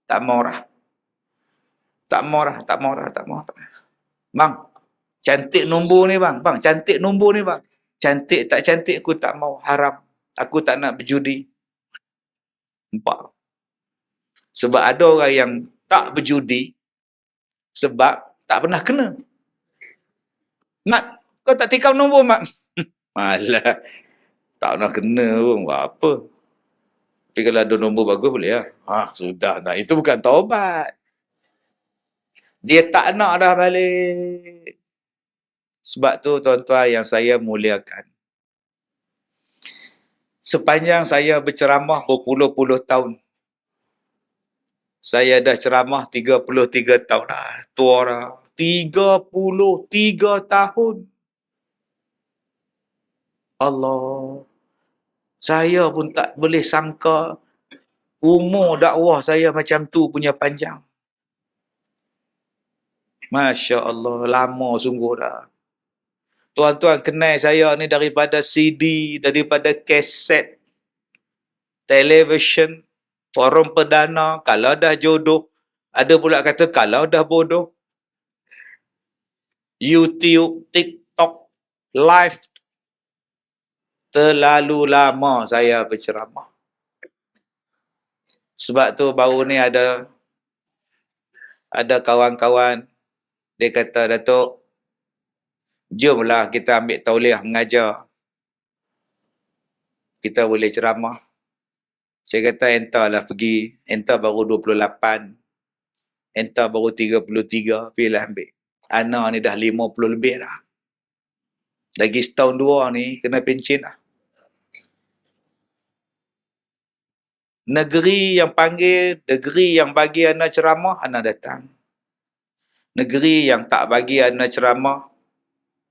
Tak mau dah. Tak mau dah. Bang, cantik nombor ni bang. Bang, cantik nombor ni bang. Cantik tak cantik aku tak mau. Haram. Aku tak nak berjudi. Nampak? Sebab ada orang yang tak berjudi sebab tak pernah kena. Mat, kau tak tikam nombor mat? Malah. Tak pernah kena pun. Apa? Tapi kalau ada nombor bagus boleh lah. Sudah. Nah, itu bukan taubat. Dia tak nak dah balik. Sebab tu tuan-tuan yang saya muliakan. Sepanjang saya berceramah berpuluh-puluh tahun. Saya dah ceramah 33 tahun dah. Tua dah. 33 tahun. Allah. Saya pun tak boleh sangka umur dakwah saya macam tu punya panjang. Masya Allah, lama sungguh dah. Tuan-tuan kenal saya ni daripada CD, daripada kaset, televisyen, forum perdana, kalau dah jodoh. Ada pula kata kalau dah bodoh. YouTube, TikTok, live. Terlalu lama saya berceramah. Sebab tu baru ni ada kawan-kawan, dia kata, Datuk, jomlah kita ambil tauliah mengajar. Kita boleh ceramah. Saya kata entahlah pergi. Entah baru 28. Entah baru 33. Pergilah ambil. Anak ni dah 50 lebih dah. Lagi setahun dua ni kena pencen lah. Negeri yang panggil, negeri yang bagi anak ceramah, anak datang. Negeri yang tak bagi anak ceramah,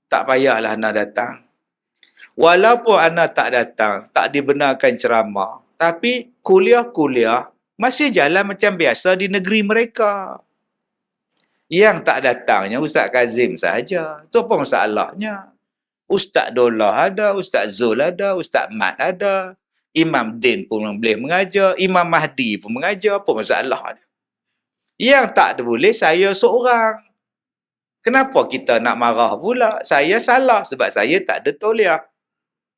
tak payahlah anak datang. Walaupun anak tak datang, tak dibenarkan ceramah, tapi kuliah-kuliah masih jalan macam biasa di negeri mereka. Yang tak datangnya Ustaz Kazim sahaja. Itu apa masalahnya? Ustaz Dollah ada, Ustaz Zul ada, Ustaz Mat ada. Imam Din pun boleh mengajar, Imam Mahdi pun mengajar, apa masalah? Yang tak boleh saya seorang. Kenapa kita nak marah pula? Saya salah sebab saya tak ada tauliah.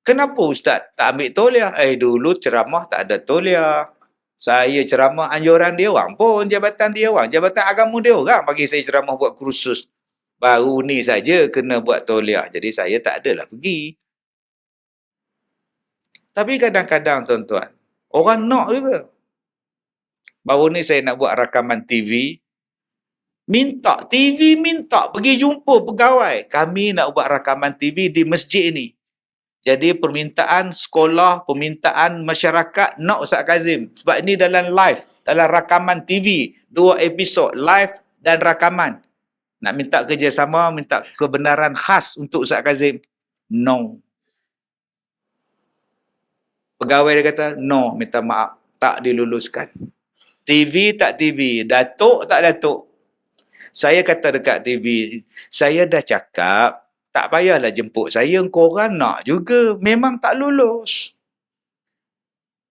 Kenapa Ustaz tak ambil tauliah? Dulu ceramah tak ada tauliah. Saya ceramah anjuran dia orang pun, jabatan dia orang, jabatan agama dia orang bagi saya ceramah buat kursus. Baru ni saja kena buat tauliah. Jadi saya tak adalah pergi. Tapi kadang-kadang tuan-tuan, orang nak juga. Baru ni saya nak buat rakaman TV. Minta pergi jumpa pegawai. Kami nak buat rakaman TV di masjid ni. Jadi permintaan sekolah, permintaan masyarakat nak Ustaz Kazim. Sebab ini dalam live, dalam rakaman TV. 2 episod live dan rakaman. Nak minta kerjasama, minta kebenaran khas untuk Ustaz Kazim. No. Pegawai dia kata, no, minta maaf. Tak diluluskan. TV tak TV. Datuk tak datuk. Saya kata dekat TV, saya dah cakap, tak payahlah jemput saya, korang nak juga. Memang tak lulus.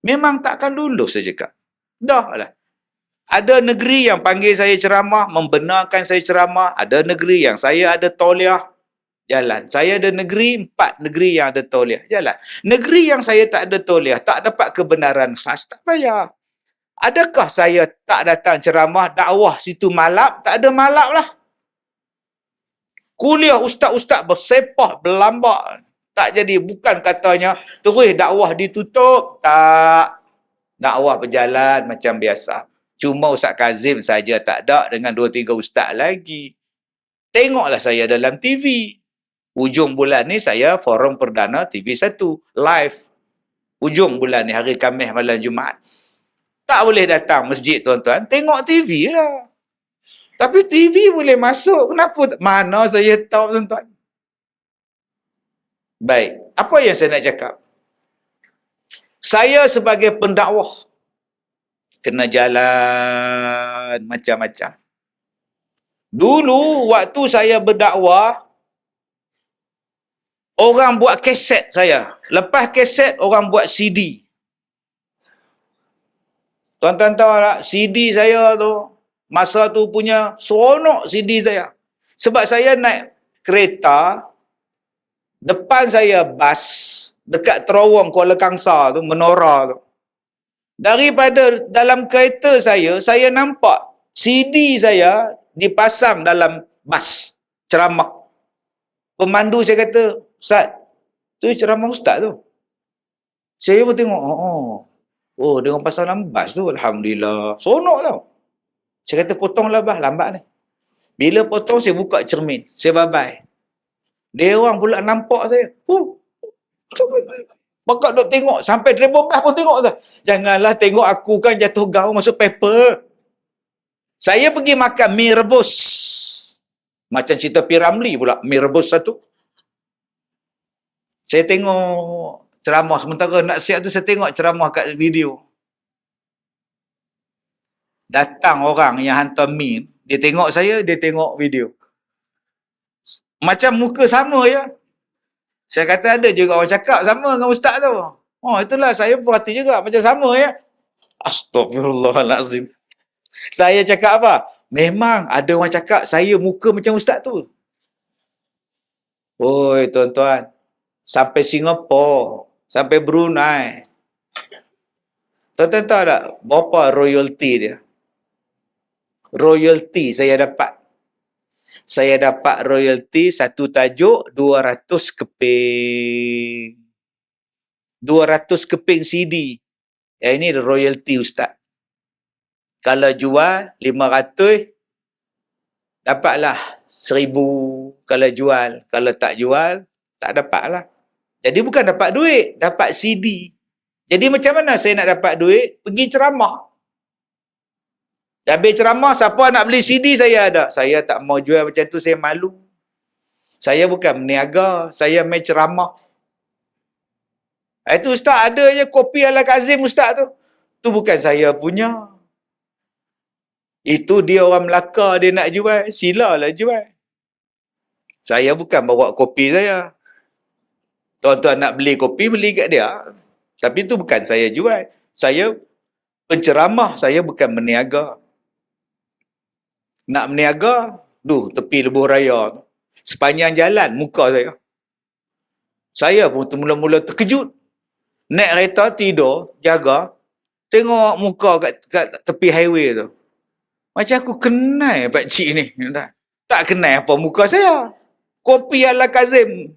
Memang takkan lulus, saya cakap. Dah lah. Ada negeri yang panggil saya ceramah, membenarkan saya ceramah. Ada negeri yang saya ada tauliah. Jalan. Saya ada negeri, 4 negeri yang ada tauliah. Jalan. Negeri yang saya tak ada tauliah, tak dapat kebenaran khas, tak payah. Adakah saya tak datang ceramah, dakwah situ malap? Tak ada malap lah. Kuliah ustaz-ustaz bersepah, berlambak. Tak jadi, bukan katanya, terus dakwah ditutup. Tak. Dakwah berjalan macam biasa. Cuma Ustaz Kazim saja tak ada dengan 2-3 ustaz lagi. Tengoklah saya dalam TV. Ujung bulan ni saya forum perdana TV1 live. Ujung bulan ni hari Khamis malam Jumaat. Tak boleh datang masjid tuan-tuan, tengok TV lah. Tapi TV boleh masuk, kenapa? Mana saya tahu tuan-tuan. Baik, apa yang saya nak cakap? Saya sebagai pendakwah kena jalan macam-macam. Dulu waktu saya berdakwah, orang buat kaset saya. Lepas kaset, orang buat CD. Tuan-tuan tahu tak, CD saya tu, masa tu punya seronok CD saya. Sebab saya naik kereta, depan saya bas, dekat terowong Kuala Kangsar tu, menora tu. Daripada dalam kereta saya nampak CD saya dipasang dalam bas, ceramah. Pemandu saya kata, Ustaz, tu ceramah Ustaz tu. Saya pun tengok, oh, dia orang pasang dalam bas tu, Alhamdulillah. Seronok tau. Saya kata, potonglah bah, lambat ni. Bila potong, saya buka cermin. Saya bye-bye. Dia orang pula nampak saya. Bakal duk tengok. Sampai driver bas pun tengok tu. Janganlah tengok aku kan jatuh gaul masuk paper. Saya pergi makan mi rebus. Macam cerita Piramli pula. Mi rebus satu. Saya tengok ceramah. Sementara nak siap tu saya tengok ceramah kat video. Datang orang yang hantar mi. Dia tengok saya, dia tengok video. Macam muka sama ya. Saya kata ada juga orang cakap sama dengan ustaz tu. Oh, itulah saya perhati juga. Macam sama ya. Astagfirullahalazim. Saya cakap apa? Memang ada orang cakap saya muka macam ustaz tu. Oi, tuan-tuan. Sampai Singapura. Sampai Brunei. Tuan-tuan tahu tak berapa royalty dia? Royalty saya dapat. Saya dapat royalty satu tajuk 200 keping. 200 keping CD. Yang ini royalty Ustaz. Kalau jual 500, dapatlah 1,000 kalau jual. Kalau tak jual, tak dapatlah. Jadi bukan dapat duit, dapat CD. Jadi macam mana saya nak dapat duit? Pergi ceramah. Habis ceramah, siapa nak beli CD saya ada. Saya tak mau jual macam tu, saya malu. Saya bukan meniaga, saya main ceramah. Itu Ustaz ada je kopi ala Kazim Ustaz tu. Tu bukan saya punya. Itu dia orang Melaka, dia nak jual. Silalah jual. Saya bukan bawa kopi saya. Tuan-tuan nak beli kopi, beli kat dia. Tapi tu bukan saya jual. Saya penceramah, saya bukan meniaga. Nak meniaga, tepi lebuh raya tu. Sepanjang jalan, muka saya. Saya pun mula-mula terkejut. Naik kereta, tidur, jaga. Tengok muka kat tepi highway tu. Macam aku kenal pakcik ni. Tak kenal apa muka saya. Kopi ala Kazim.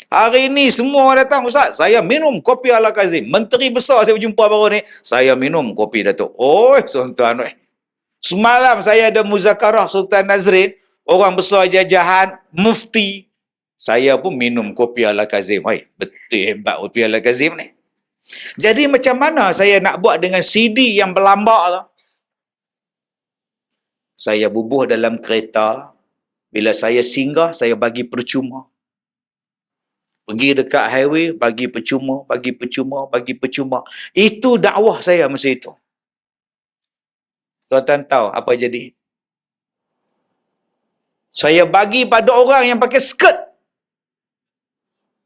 Hari ni semua datang, Ustaz, saya minum kopi ala Kazim. Menteri besar saya berjumpa baru ni, saya minum kopi Datuk. Oh, tuan-tuan. Semalam saya ada muzakarah Sultan Nazrin, orang besar jajahan, mufti. Saya pun minum kopi ala Kazim. Betul hebat kopi ala Kazim ni. Jadi macam mana saya nak buat dengan CD yang berlambak tu? Saya bubuh dalam kereta. Bila saya singgah, saya bagi percuma. Pergi dekat highway, bagi percuma, bagi percuma, bagi percuma. Itu dakwah saya masa itu. Tuan-tuan tahu apa jadi? Saya bagi pada orang yang pakai skirt.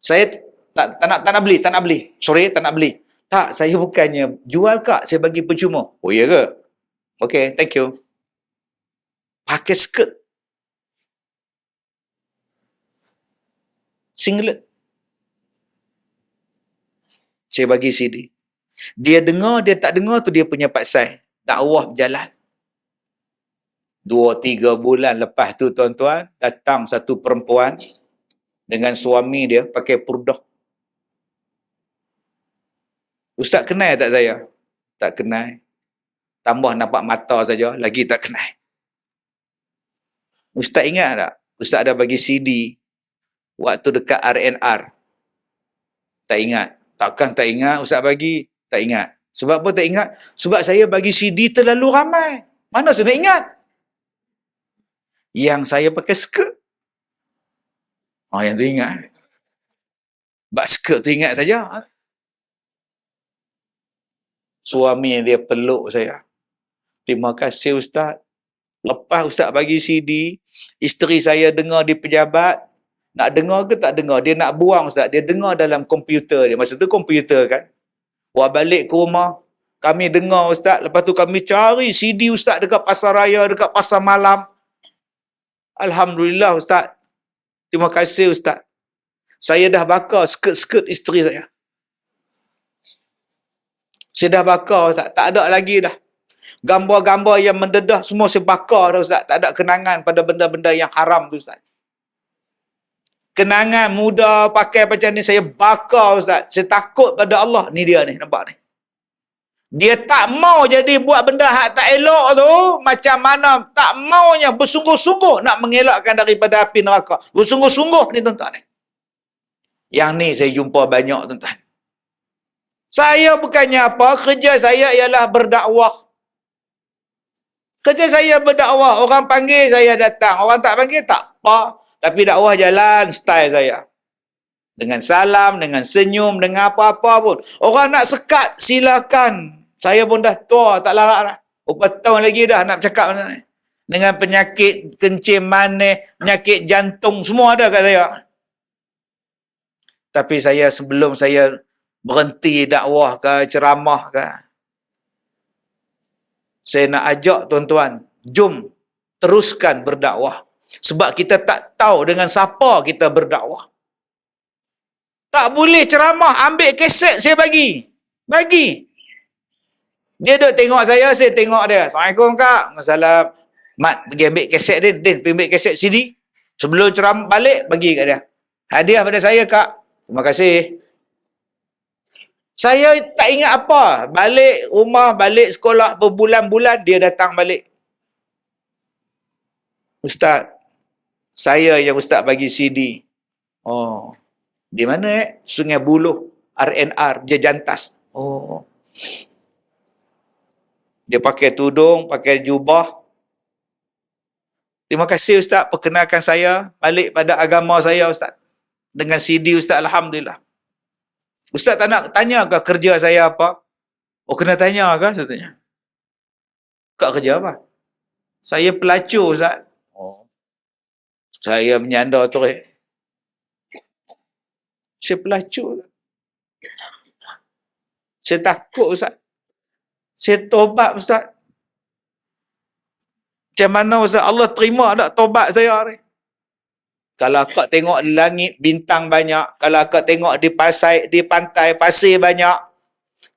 Saya tak nak beli. Sorry, tak nak beli. Tak, saya bukannya jual kak, saya bagi percuma. Oh iya ke? Okay, thank you. Pakai skirt. Singlet. Saya bagi CD. Dia dengar, dia tak dengar tu dia punya pasal. Dakwah berjalan. 2-3 bulan lepas tu tuan-tuan, datang satu perempuan dengan suami dia pakai purdah. Ustaz kenal tak saya? Tak kenal. Tambah nampak mata saja, lagi tak kenal. Ustaz ingat tak? Ustaz ada bagi CD waktu dekat RNR. Tak ingat. Takkan tak ingat Ustaz bagi? Tak ingat. Sebab apa tak ingat? Sebab saya bagi CD terlalu ramai. Mana saya nak ingat? Yang saya pakai skirt. Yang tu ingat. Bak skirt tu ingat saja. Suami dia peluk saya. Terima kasih Ustaz. Lepas Ustaz bagi CD, isteri saya dengar di pejabat. Nak dengar ke tak dengar? Dia nak buang Ustaz. Dia dengar dalam komputer dia. Masa tu komputer kan. Buat balik ke rumah. Kami dengar Ustaz. Lepas tu kami cari CD Ustaz dekat pasar raya, dekat pasar malam. Alhamdulillah Ustaz. Terima kasih Ustaz. Saya dah bakar skirt-skirt isteri saya. Saya dah bakar Ustaz. Tak ada lagi dah. Gambar-gambar yang mendedah semua saya bakar dah Ustaz. Tak ada kenangan pada benda-benda yang haram tu Ustaz. Kenangan muda pakai macam ni saya bakar Ustaz. Saya takut pada Allah. Ni dia ni, nampak ni. Dia tak mau jadi buat benda hak tak elok tu. Macam mana tak maunya bersungguh-sungguh nak mengelakkan daripada api neraka. Bersungguh-sungguh ni tuan-tuan ni. Yang ni saya jumpa banyak tuan-tuan. Saya bukannya apa, kerja saya ialah berdakwah. Kerja saya berdakwah. Orang panggil saya datang. Orang tak panggil tak apa. Tapi dakwah jalan style saya. Dengan salam, dengan senyum, dengan apa-apa pun. Orang nak sekat, silakan. Saya pun dah tua, tak larat lah. Berapa tahun lagi dah nak cakap macam ni. Dengan penyakit kencing manis, penyakit jantung, semua ada kat saya. Tapi saya sebelum saya berhenti dakwah ke, ceramah ke, saya nak ajak tuan-tuan, jom teruskan berdakwah. Sebab kita tak tahu dengan siapa kita berdakwah. Tak boleh ceramah, ambil kaset saya bagi. Bagi. Dia duduk tengok saya tengok dia. Assalamualaikum kak. Waalaikumsalam. Mat, pergi ambil kaset dia. Pergi ambil kaset CD. Sebelum ceramah balik, bagi kat dia. Hadiah pada saya kak. Terima kasih. Saya tak ingat apa. Balik rumah, balik sekolah berbulan-bulan, dia datang balik. Ustaz, saya yang Ustaz bagi CD. Oh, di mana Sungai Buloh, RNR, dia jantas. Oh. Dia pakai tudung, pakai jubah. Terima kasih Ustaz, perkenalkan saya balik pada agama saya Ustaz. Dengan CD Ustaz, Alhamdulillah. Ustaz tak nak tanya ke kerja saya apa? Oh, kena tanya ke? Saya tanya. Kak kerja apa? Saya pelacur Ustaz. Oh. Saya menyanda tu. Saya pelacur. Saya takut Ustaz. Saya tobat Ustaz. Macam mana Ustaz? Allah terima tak tobat saya ni? Kalau akak tengok langit bintang banyak, kalau akak tengok di pantai pasir banyak,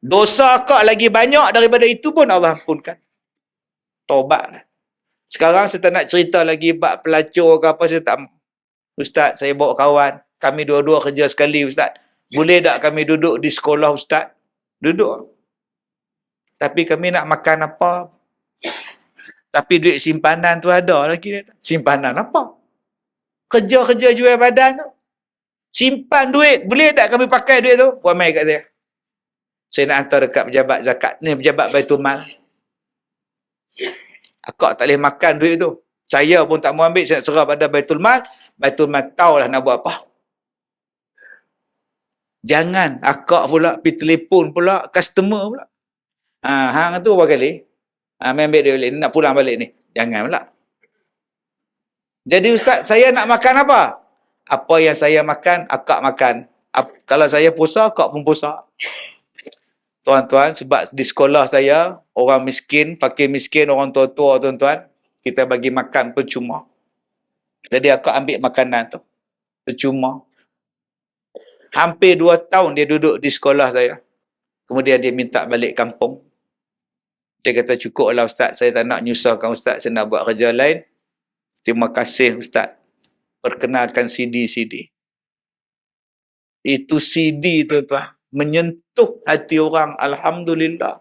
dosa akak lagi banyak daripada itu pun Allah ampunkan. Tobatlah. Sekarang saya tak nak cerita lagi bab pelacur ke apa, saya tak. Ustaz, saya bawa kawan, kami dua-dua kerja sekali Ustaz. Boleh tak kami duduk di sekolah Ustaz? Duduk. Tapi kami nak makan apa? Tapi duit simpanan tu ada lagi. Simpanan apa? Kerja-kerja jual badan tu. Simpan duit. Boleh tak kami pakai duit tu? Buat main kat saya. Saya nak hantar dekat pejabat zakat. Ni pejabat Baitul Mal. Akak tak boleh makan duit tu. Saya pun tak mau ambil. Saya nak serah pada Baitul Mal. Baitul Mal tahulah nak buat apa. Jangan akak pula pergi telefon pula. Customer pula. Hang tu berapa kali? Main ambil duit balik. Nak pulang balik ni. Jangan pula. Jadi Ustaz, saya nak makan apa? Apa yang saya makan, akak makan. Kalau saya puasa, akak pun puasa. Tuan-tuan, sebab di sekolah saya, orang miskin, fakir miskin, orang tua-tua, tuan-tuan, kita bagi makan percuma. Jadi akak ambil makanan tu. Percuma. Hampir 2 tahun dia duduk di sekolah saya. Kemudian dia minta balik kampung. Dia kata, cukuplah Ustaz, saya tak nak nyusahkan Ustaz, saya nak buat kerja lain. Terima kasih Ustaz. Perkenalkan CD-CD. Itu CD tuan-tuan. Menyentuh hati orang. Alhamdulillah.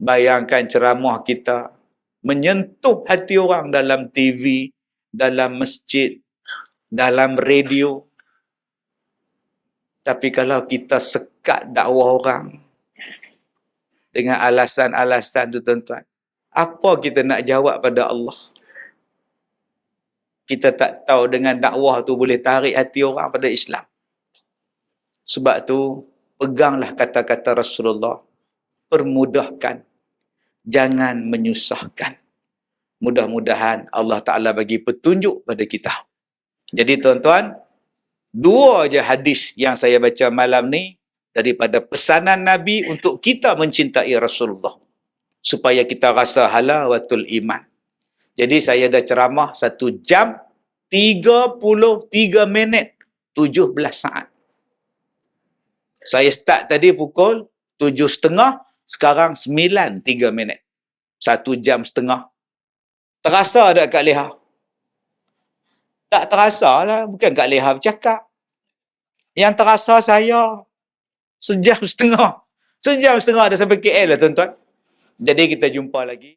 Bayangkan ceramah kita. Menyentuh hati orang dalam TV, dalam masjid, dalam radio. Tapi kalau kita sekat dakwah orang dengan alasan-alasan tu tuan-tuan, apa kita nak jawab pada Allah? Kita tak tahu dengan dakwah tu boleh tarik hati orang pada Islam. Sebab tu, peganglah kata-kata Rasulullah. Permudahkan. Jangan menyusahkan. Mudah-mudahan Allah Ta'ala bagi petunjuk pada kita. Jadi tuan-tuan, 2 je hadis yang saya baca malam ni daripada pesanan Nabi untuk kita mencintai Rasulullah. Supaya kita rasa halawatul iman. Jadi saya dah ceramah 1 jam 33 minit 17 saat. Saya start tadi pukul 7.30, sekarang 9.3 minit. 1 jam setengah. Terasa tak Kak Leha? Tak terasa lah. Bukan Kak Leha bercakap. Yang terasa saya 1 jam setengah. 1 jam setengah dah sampai KL lah tuan-tuan. Jadi kita jumpa lagi.